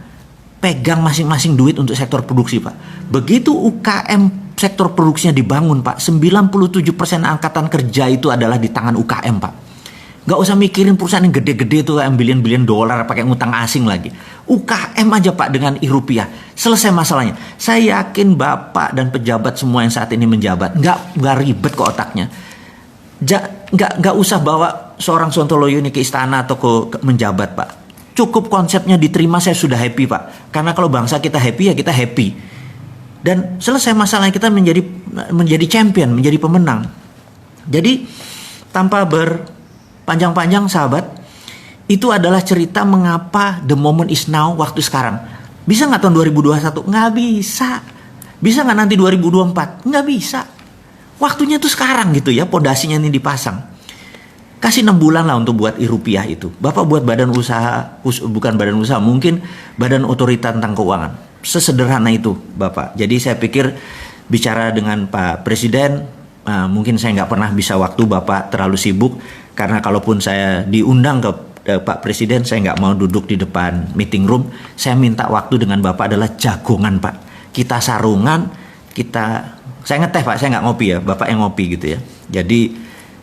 Pegang masing-masing duit untuk sektor produksi Pak. Begitu UKM sektor produksinya dibangun Pak, 97% angkatan kerja itu adalah di tangan UKM Pak. Gak usah mikirin perusahaan yang gede-gede tuh yang bilion-bilion dolar pakai ngutang asing lagi. UKM aja Pak dengan rupiah. Selesai masalahnya. Saya yakin Bapak dan pejabat semua yang saat ini menjabat nggak ribet ke otaknya. Nggak usah bawa seorang Sontoloyo ini ke istana atau ke menjabat Pak. Cukup konsepnya diterima, saya sudah happy Pak. Karena kalau bangsa kita happy ya kita happy. Dan selesai masalahnya, kita menjadi champion, menjadi pemenang. Jadi tanpa panjang-panjang sahabat, itu adalah cerita mengapa the moment is now, waktu sekarang. Bisa nggak tahun 2021? Nggak bisa. Bisa nggak nanti 2024? Nggak bisa. Waktunya tuh sekarang gitu ya, pondasinya ini dipasang. Kasih 6 bulan lah untuk buat rupiah itu. Bapak buat badan usaha, bukan badan usaha, mungkin badan otorita tentang keuangan. Sesederhana itu Bapak. Jadi saya pikir bicara dengan Pak Presiden, mungkin saya nggak pernah bisa waktu, Bapak terlalu sibuk. Karena kalaupun saya diundang ke Pak Presiden, saya nggak mau duduk di depan meeting room. Saya minta waktu dengan Bapak adalah jagongan Pak. Kita sarungan, saya ngeteh Pak, saya nggak ngopi ya, Bapak yang ngopi gitu ya. Jadi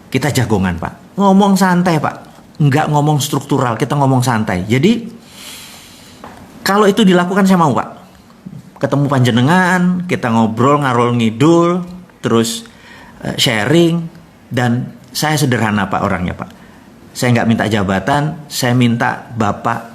kita jagongan Pak. Ngomong santai Pak, nggak ngomong struktural, kita ngomong santai. Jadi kalau itu dilakukan saya mau Pak. Ketemu panjenengan, kita ngobrol, ngarol ngidul, terus sharing, dan saya sederhana Pak orangnya Pak. Saya nggak minta jabatan, saya minta Bapak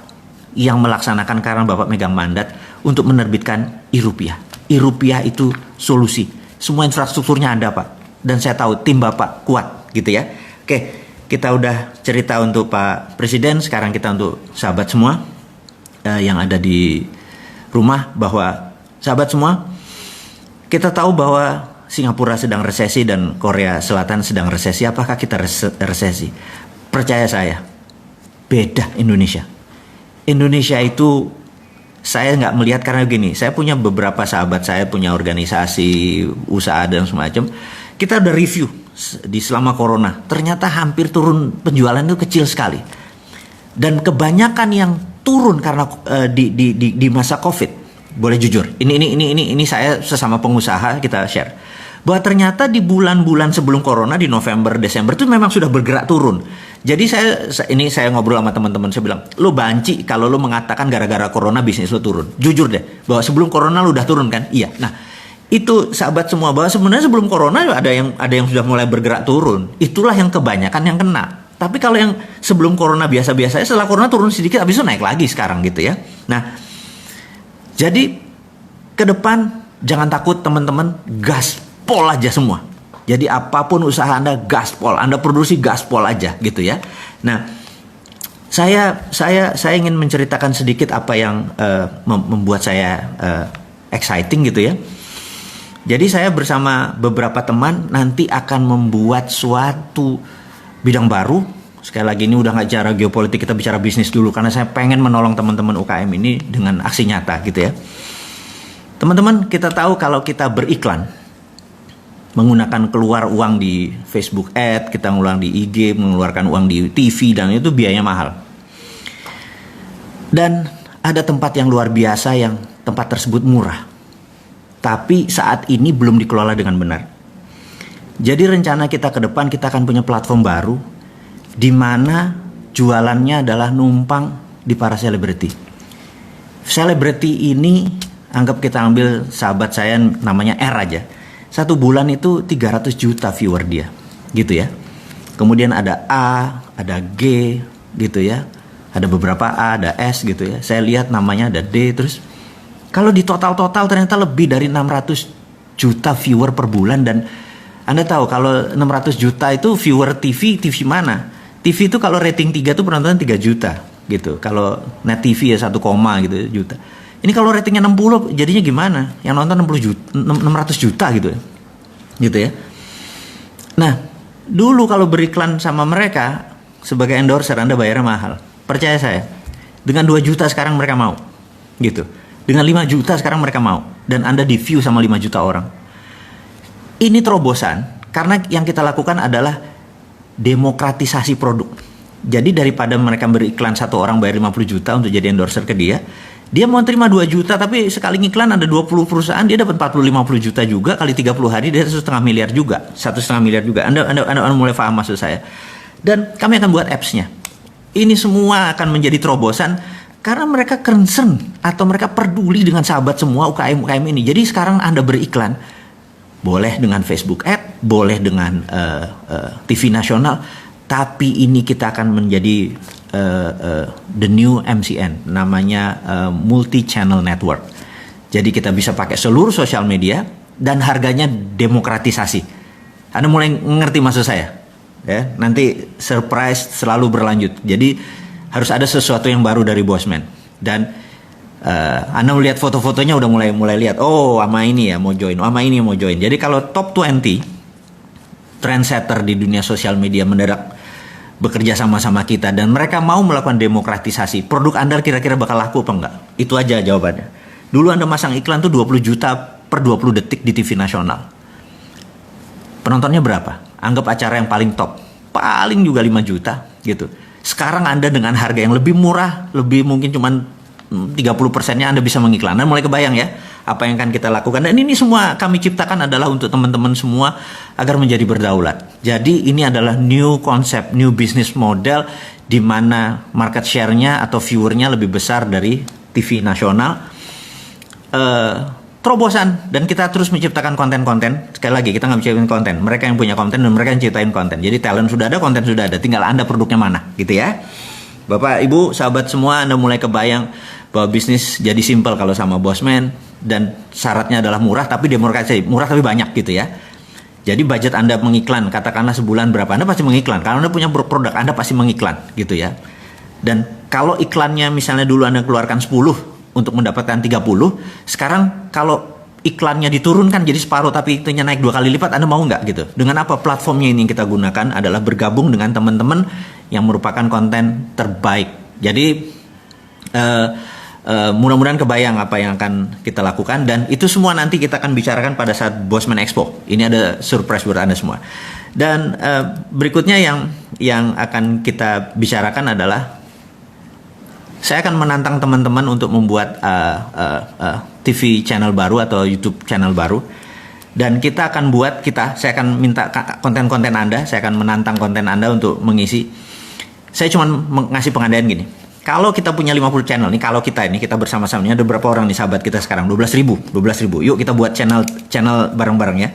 yang melaksanakan karena Bapak megang mandat untuk menerbitkan rupiah. Rupiah itu solusi. Semua infrastrukturnya ada Pak. Dan saya tahu tim Bapak kuat gitu ya. Oke, kita udah cerita untuk Pak Presiden, sekarang kita untuk sahabat semua yang ada di rumah, bahwa sahabat semua, kita tahu bahwa Singapura sedang resesi dan Korea Selatan sedang resesi. Apakah kita resesi? Percaya saya, beda Indonesia. Indonesia itu saya nggak melihat, karena gini, saya punya beberapa sahabat, saya punya organisasi, usaha dan semacam. Kita udah review di selama corona, ternyata hampir turun penjualan itu kecil sekali. Dan kebanyakan yang turun karena di masa COVID. Boleh jujur, ini saya sesama pengusaha kita share bahwa ternyata di bulan-bulan sebelum corona di November Desember itu memang sudah bergerak turun. Jadi saya ngobrol sama teman-teman, saya bilang, lo banci kalau lo mengatakan gara-gara corona bisnis lo turun. Jujur deh bahwa sebelum corona lo udah turun kan? Iya. Nah, itu sahabat semua bahwa sebenarnya sebelum corona ada yang sudah mulai bergerak turun. Itulah yang kebanyakan yang kena. Tapi kalau yang sebelum corona biasa-biasa, setelah corona turun sedikit, habis itu naik lagi sekarang gitu ya. Nah, jadi ke depan jangan takut teman-teman, gaspol aja semua. Jadi apapun usaha Anda gaspol, Anda produksi gaspol aja gitu ya. Nah, saya ingin menceritakan sedikit apa yang membuat saya exciting gitu ya. Jadi saya bersama beberapa teman nanti akan membuat suatu bidang baru. Sekali lagi ini udah nggak bicara geopolitik, kita bicara bisnis dulu karena saya pengen menolong teman-teman UKM ini dengan aksi nyata gitu ya. Teman-teman, kita tahu kalau kita beriklan menggunakan keluar uang di Facebook Ad, kita ngulang di IG, mengeluarkan uang di TV dan itu biayanya mahal. Dan ada tempat yang luar biasa yang tempat tersebut murah. Tapi saat ini belum dikelola dengan benar. Jadi rencana kita ke depan kita akan punya platform baru di mana jualannya adalah numpang di para selebriti. Selebriti ini anggap kita ambil sahabat saya namanya R aja. 1 bulan itu 300 juta viewer dia, gitu ya. Kemudian ada A, ada G, gitu ya. Ada beberapa A, ada S gitu ya. Saya lihat namanya ada D, terus kalau di total ternyata lebih dari 600 juta viewer per bulan. Dan Anda tahu kalau 600 juta itu viewer TV mana? TV itu kalau rating 3 tuh penontonnya 3 juta gitu. Kalau net TV ya 1, gitu juta. Ini kalau ratingnya 60 jadinya gimana? Yang nonton 60 juta, 600 juta gitu ya. Gitu ya. Nah, dulu kalau beriklan sama mereka sebagai endorser Anda bayarnya mahal. Percaya saya. Dengan 2 juta sekarang mereka mau. Gitu. Dengan 5 juta sekarang mereka mau. Dan Anda di view sama 5 juta orang. Ini terobosan karena yang kita lakukan adalah demokratisasi produk. Jadi daripada mereka beriklan 1 orang bayar 50 juta untuk jadi endorser ke dia mau terima 2 juta tapi sekali ngiklan ada 20 perusahaan, dia dapat 40-50 juta juga, kali 30 hari dia 1,5 miliar juga. 1,5 miliar juga. Anda mulai paham maksud saya. Dan kami akan buat apps-nya. Ini semua akan menjadi terobosan karena mereka concern atau mereka peduli dengan sahabat semua UKM ini. Jadi sekarang Anda beriklan boleh dengan Facebook Ad, boleh dengan TV nasional, tapi ini kita akan menjadi the new MCN, namanya multi channel network. Jadi kita bisa pakai seluruh sosial media dan harganya demokratisasi. Anda mulai ngerti maksud saya? Ya, nanti surprise selalu berlanjut. Jadi harus ada sesuatu yang baru dari Bosman. Dan Anda melihat foto-fotonya udah mulai lihat, oh sama ini ya mau join, sama ini mau join. Jadi kalau top 20 trendsetter di dunia sosial media mendadak bekerja sama-sama kita dan mereka mau melakukan demokratisasi, produk Anda kira-kira bakal laku apa enggak? Itu aja jawabannya. Dulu Anda masang iklan tuh 20 juta per 20 detik di TV nasional. Penontonnya berapa? Anggap acara yang paling top, paling juga 5 juta gitu. Sekarang Anda dengan harga yang lebih murah, lebih mungkin cuman 30%-nya Anda bisa mengiklan. Anda mulai kebayang ya apa yang akan kita lakukan. Dan ini semua kami ciptakan adalah untuk teman-teman semua agar menjadi berdaulat. Jadi ini adalah new concept, new business model di mana market share-nya atau viewer-nya lebih besar dari TV nasional. Terobosan, dan kita terus menciptakan konten-konten. Sekali lagi kita nggak menciptakan konten, mereka yang punya konten dan mereka yang ciptain konten. Jadi talent sudah ada, konten sudah ada, tinggal Anda produknya mana gitu ya. Bapak, Ibu, sahabat semua, Anda mulai kebayang bahwa bisnis jadi simpel kalau sama Bosman, dan syaratnya adalah murah tapi demokrasi, murah tapi banyak gitu ya. Jadi budget Anda mengiklan katakanlah sebulan berapa, Anda pasti mengiklan. Kalau Anda punya produk, Anda pasti mengiklan gitu ya. Dan kalau iklannya misalnya dulu Anda keluarkan 10 untuk mendapatkan 30, sekarang kalau iklannya diturunkan jadi separuh tapi itunya naik 2 kali lipat, Anda mau nggak gitu? Dengan apa? Platformnya ini yang kita gunakan adalah bergabung dengan teman-teman yang merupakan konten terbaik. Jadi mudah-mudahan kebayang apa yang akan kita lakukan, dan itu semua nanti kita akan bicarakan pada saat Bosman Expo. Ini ada surprise buat Anda semua. Dan berikutnya yang akan kita bicarakan adalah Saya akan menantang teman-teman untuk membuat TV channel baru atau YouTube channel baru. Dan saya akan minta konten-konten Anda, saya akan menantang konten Anda untuk mengisi. Saya cuma ngasih pengandaian gini. Kalau kita punya 50 channel nih, kalau kita bersama-sama, ini ada berapa orang nih sahabat kita sekarang? 12.000. Yuk kita buat channel bareng-bareng ya.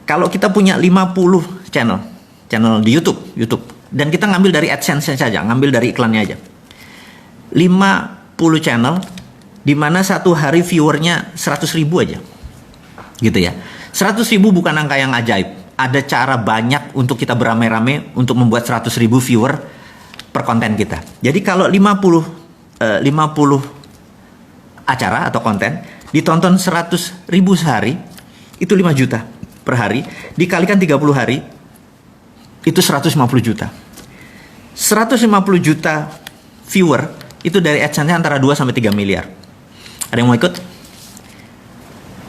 Kalau kita punya 50 channel di YouTube, dan kita ngambil dari AdSense saja, ngambil dari iklannya aja. 50 channel, di mana satu hari viewernya 100.000 aja. Gitu ya. 100.000 bukan angka yang ajaib. Ada cara banyak untuk kita beramai-ramai untuk membuat 100.000 viewer per konten kita. Jadi kalau 50 acara atau konten ditonton 100.000 sehari, itu 5 juta per hari, dikalikan 30 hari, itu 150 juta. 150 juta viewer, itu dari AdSense antara 2 sampai 3 miliar. Ada yang mau ikut?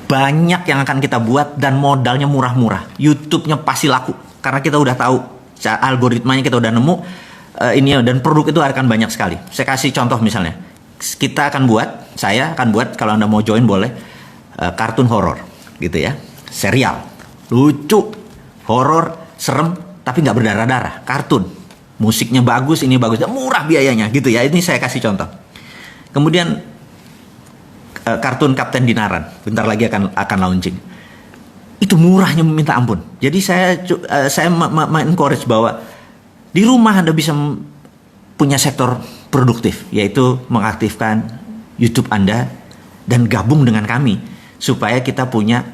Banyak yang akan kita buat dan modalnya murah-murah. YouTube-nya pasti laku karena kita udah tahu algoritmanya, kita udah nemu ini, dan produk itu akan banyak sekali. Saya kasih contoh misalnya, saya akan buat kalau Anda mau join boleh, kartun horor gitu ya, serial lucu, horor, serem, tapi nggak berdarah-darah, kartun, musiknya bagus, ini bagus, murah biayanya gitu ya. Ini saya kasih contoh. Kemudian kartun Kapten Dinaran bentar lagi akan launching. Itu murahnya minta ampun. Jadi saya encourage bahwa di rumah Anda bisa punya sektor produktif, yaitu mengaktifkan YouTube Anda dan gabung dengan kami supaya kita punya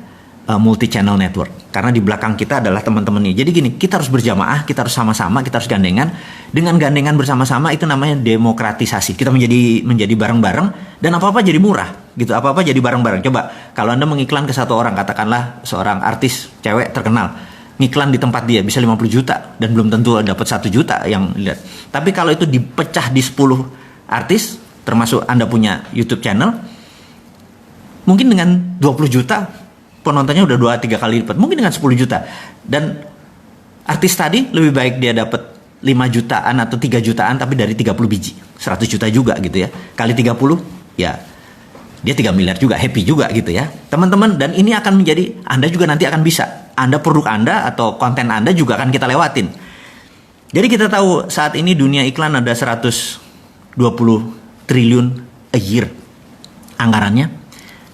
multi channel network. Karena di belakang kita adalah teman-teman ini. Jadi gini, kita harus berjamaah, kita harus sama-sama, kita harus gandengan. Dengan gandengan bersama-sama itu namanya demokratisasi. Kita menjadi bareng-bareng dan apa-apa jadi murah gitu. Apa-apa jadi bareng-bareng. Coba kalau Anda mengiklan ke satu orang, katakanlah seorang artis cewek terkenal, ngiklan di tempat dia bisa 50 juta dan belum tentu dapat 1 juta yang lihat. Tapi kalau itu dipecah di 10 artis, termasuk Anda punya YouTube channel, mungkin dengan 20 juta penontonnya udah 2-3 kali lipat, mungkin dengan 10 juta. Dan artis tadi lebih baik dia dapat 5 jutaan atau 3 jutaan tapi dari 30 biji, 100 juta juga gitu ya. Kali 30 ya dia 3 miliar juga, happy juga gitu ya teman-teman. Dan ini akan menjadi, Anda juga nanti akan bisa, produk Anda atau konten Anda juga akan kita lewatin. Jadi kita tahu saat ini dunia iklan ada 120 triliun a year anggarannya.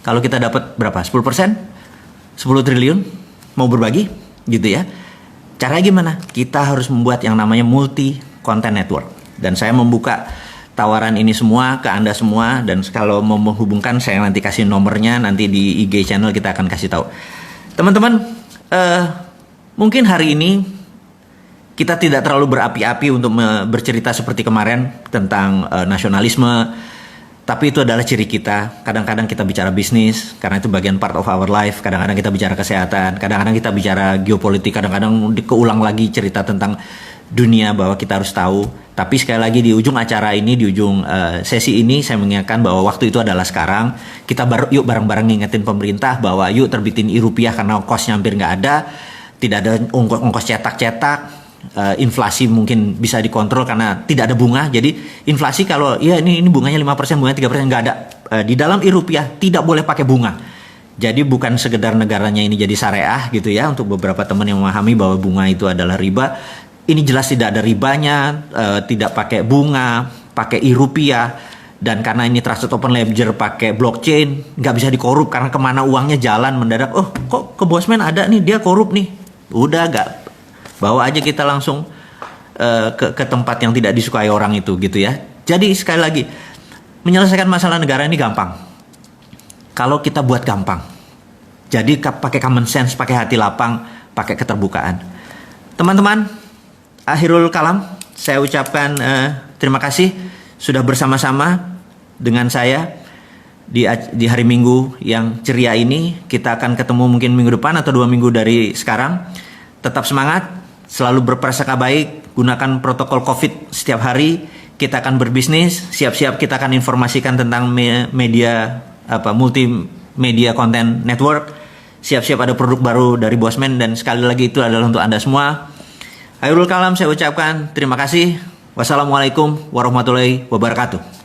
Kalau kita dapat berapa? 10%? 10 triliun mau berbagi gitu ya. Caranya gimana? Kita harus membuat yang namanya multi content network. Dan saya membuka tawaran ini semua ke Anda semua, dan kalau mau menghubungkan saya nanti kasih nomornya, nanti di IG channel kita akan kasih tahu. Teman-teman, mungkin hari ini kita tidak terlalu berapi-api untuk bercerita seperti kemarin tentang nasionalisme. Tapi itu adalah ciri kita. Kadang-kadang kita bicara bisnis, karena itu bagian part of our life. Kadang-kadang kita bicara kesehatan, kadang-kadang kita bicara geopolitik, kadang-kadang keulang lagi cerita tentang dunia bahwa kita harus tahu. Tapi sekali lagi di ujung acara ini, di ujung sesi ini, saya mengingatkan bahwa waktu itu adalah sekarang. Kita yuk bareng-bareng ngingetin pemerintah bahwa yuk terbitin rupiah karena ongkosnya hampir nggak ada. Tidak ada ongkos cetak-cetak. Inflasi mungkin bisa dikontrol karena tidak ada bunga. Jadi inflasi kalau ya ini bunganya 5%, bunganya 3% nggak ada. Di dalam rupiah tidak boleh pakai bunga. Jadi bukan sekedar negaranya ini jadi syariah gitu ya, untuk beberapa teman yang memahami bahwa bunga itu adalah riba. Ini jelas tidak ada ribanya, tidak pakai bunga, pakai rupiah. Dan karena ini trusted open ledger pakai blockchain, nggak bisa dikorup karena kemana uangnya jalan mendadak. Oh kok ke Bosman ada nih, dia korup nih. Udah nggak. Bawa aja kita langsung ke tempat yang tidak disukai orang itu gitu ya. Jadi sekali lagi, menyelesaikan masalah negara ini gampang kalau kita buat gampang. Jadi pakai common sense, pakai hati lapang, pakai keterbukaan. Teman-teman, akhirul kalam, saya ucapkan terima kasih sudah bersama-sama dengan saya di hari Minggu yang ceria ini. Kita akan ketemu mungkin minggu depan atau 2 minggu dari sekarang. Tetap semangat. Selalu berprasangka baik, gunakan protokol COVID setiap hari. Kita akan berbisnis, siap-siap kita akan informasikan tentang media multimedia content network. Siap-siap ada produk baru dari Bosman, dan sekali lagi itu adalah untuk Anda semua. Akhirul kalam, saya ucapkan terima kasih. Wassalamualaikum warahmatullahi wabarakatuh.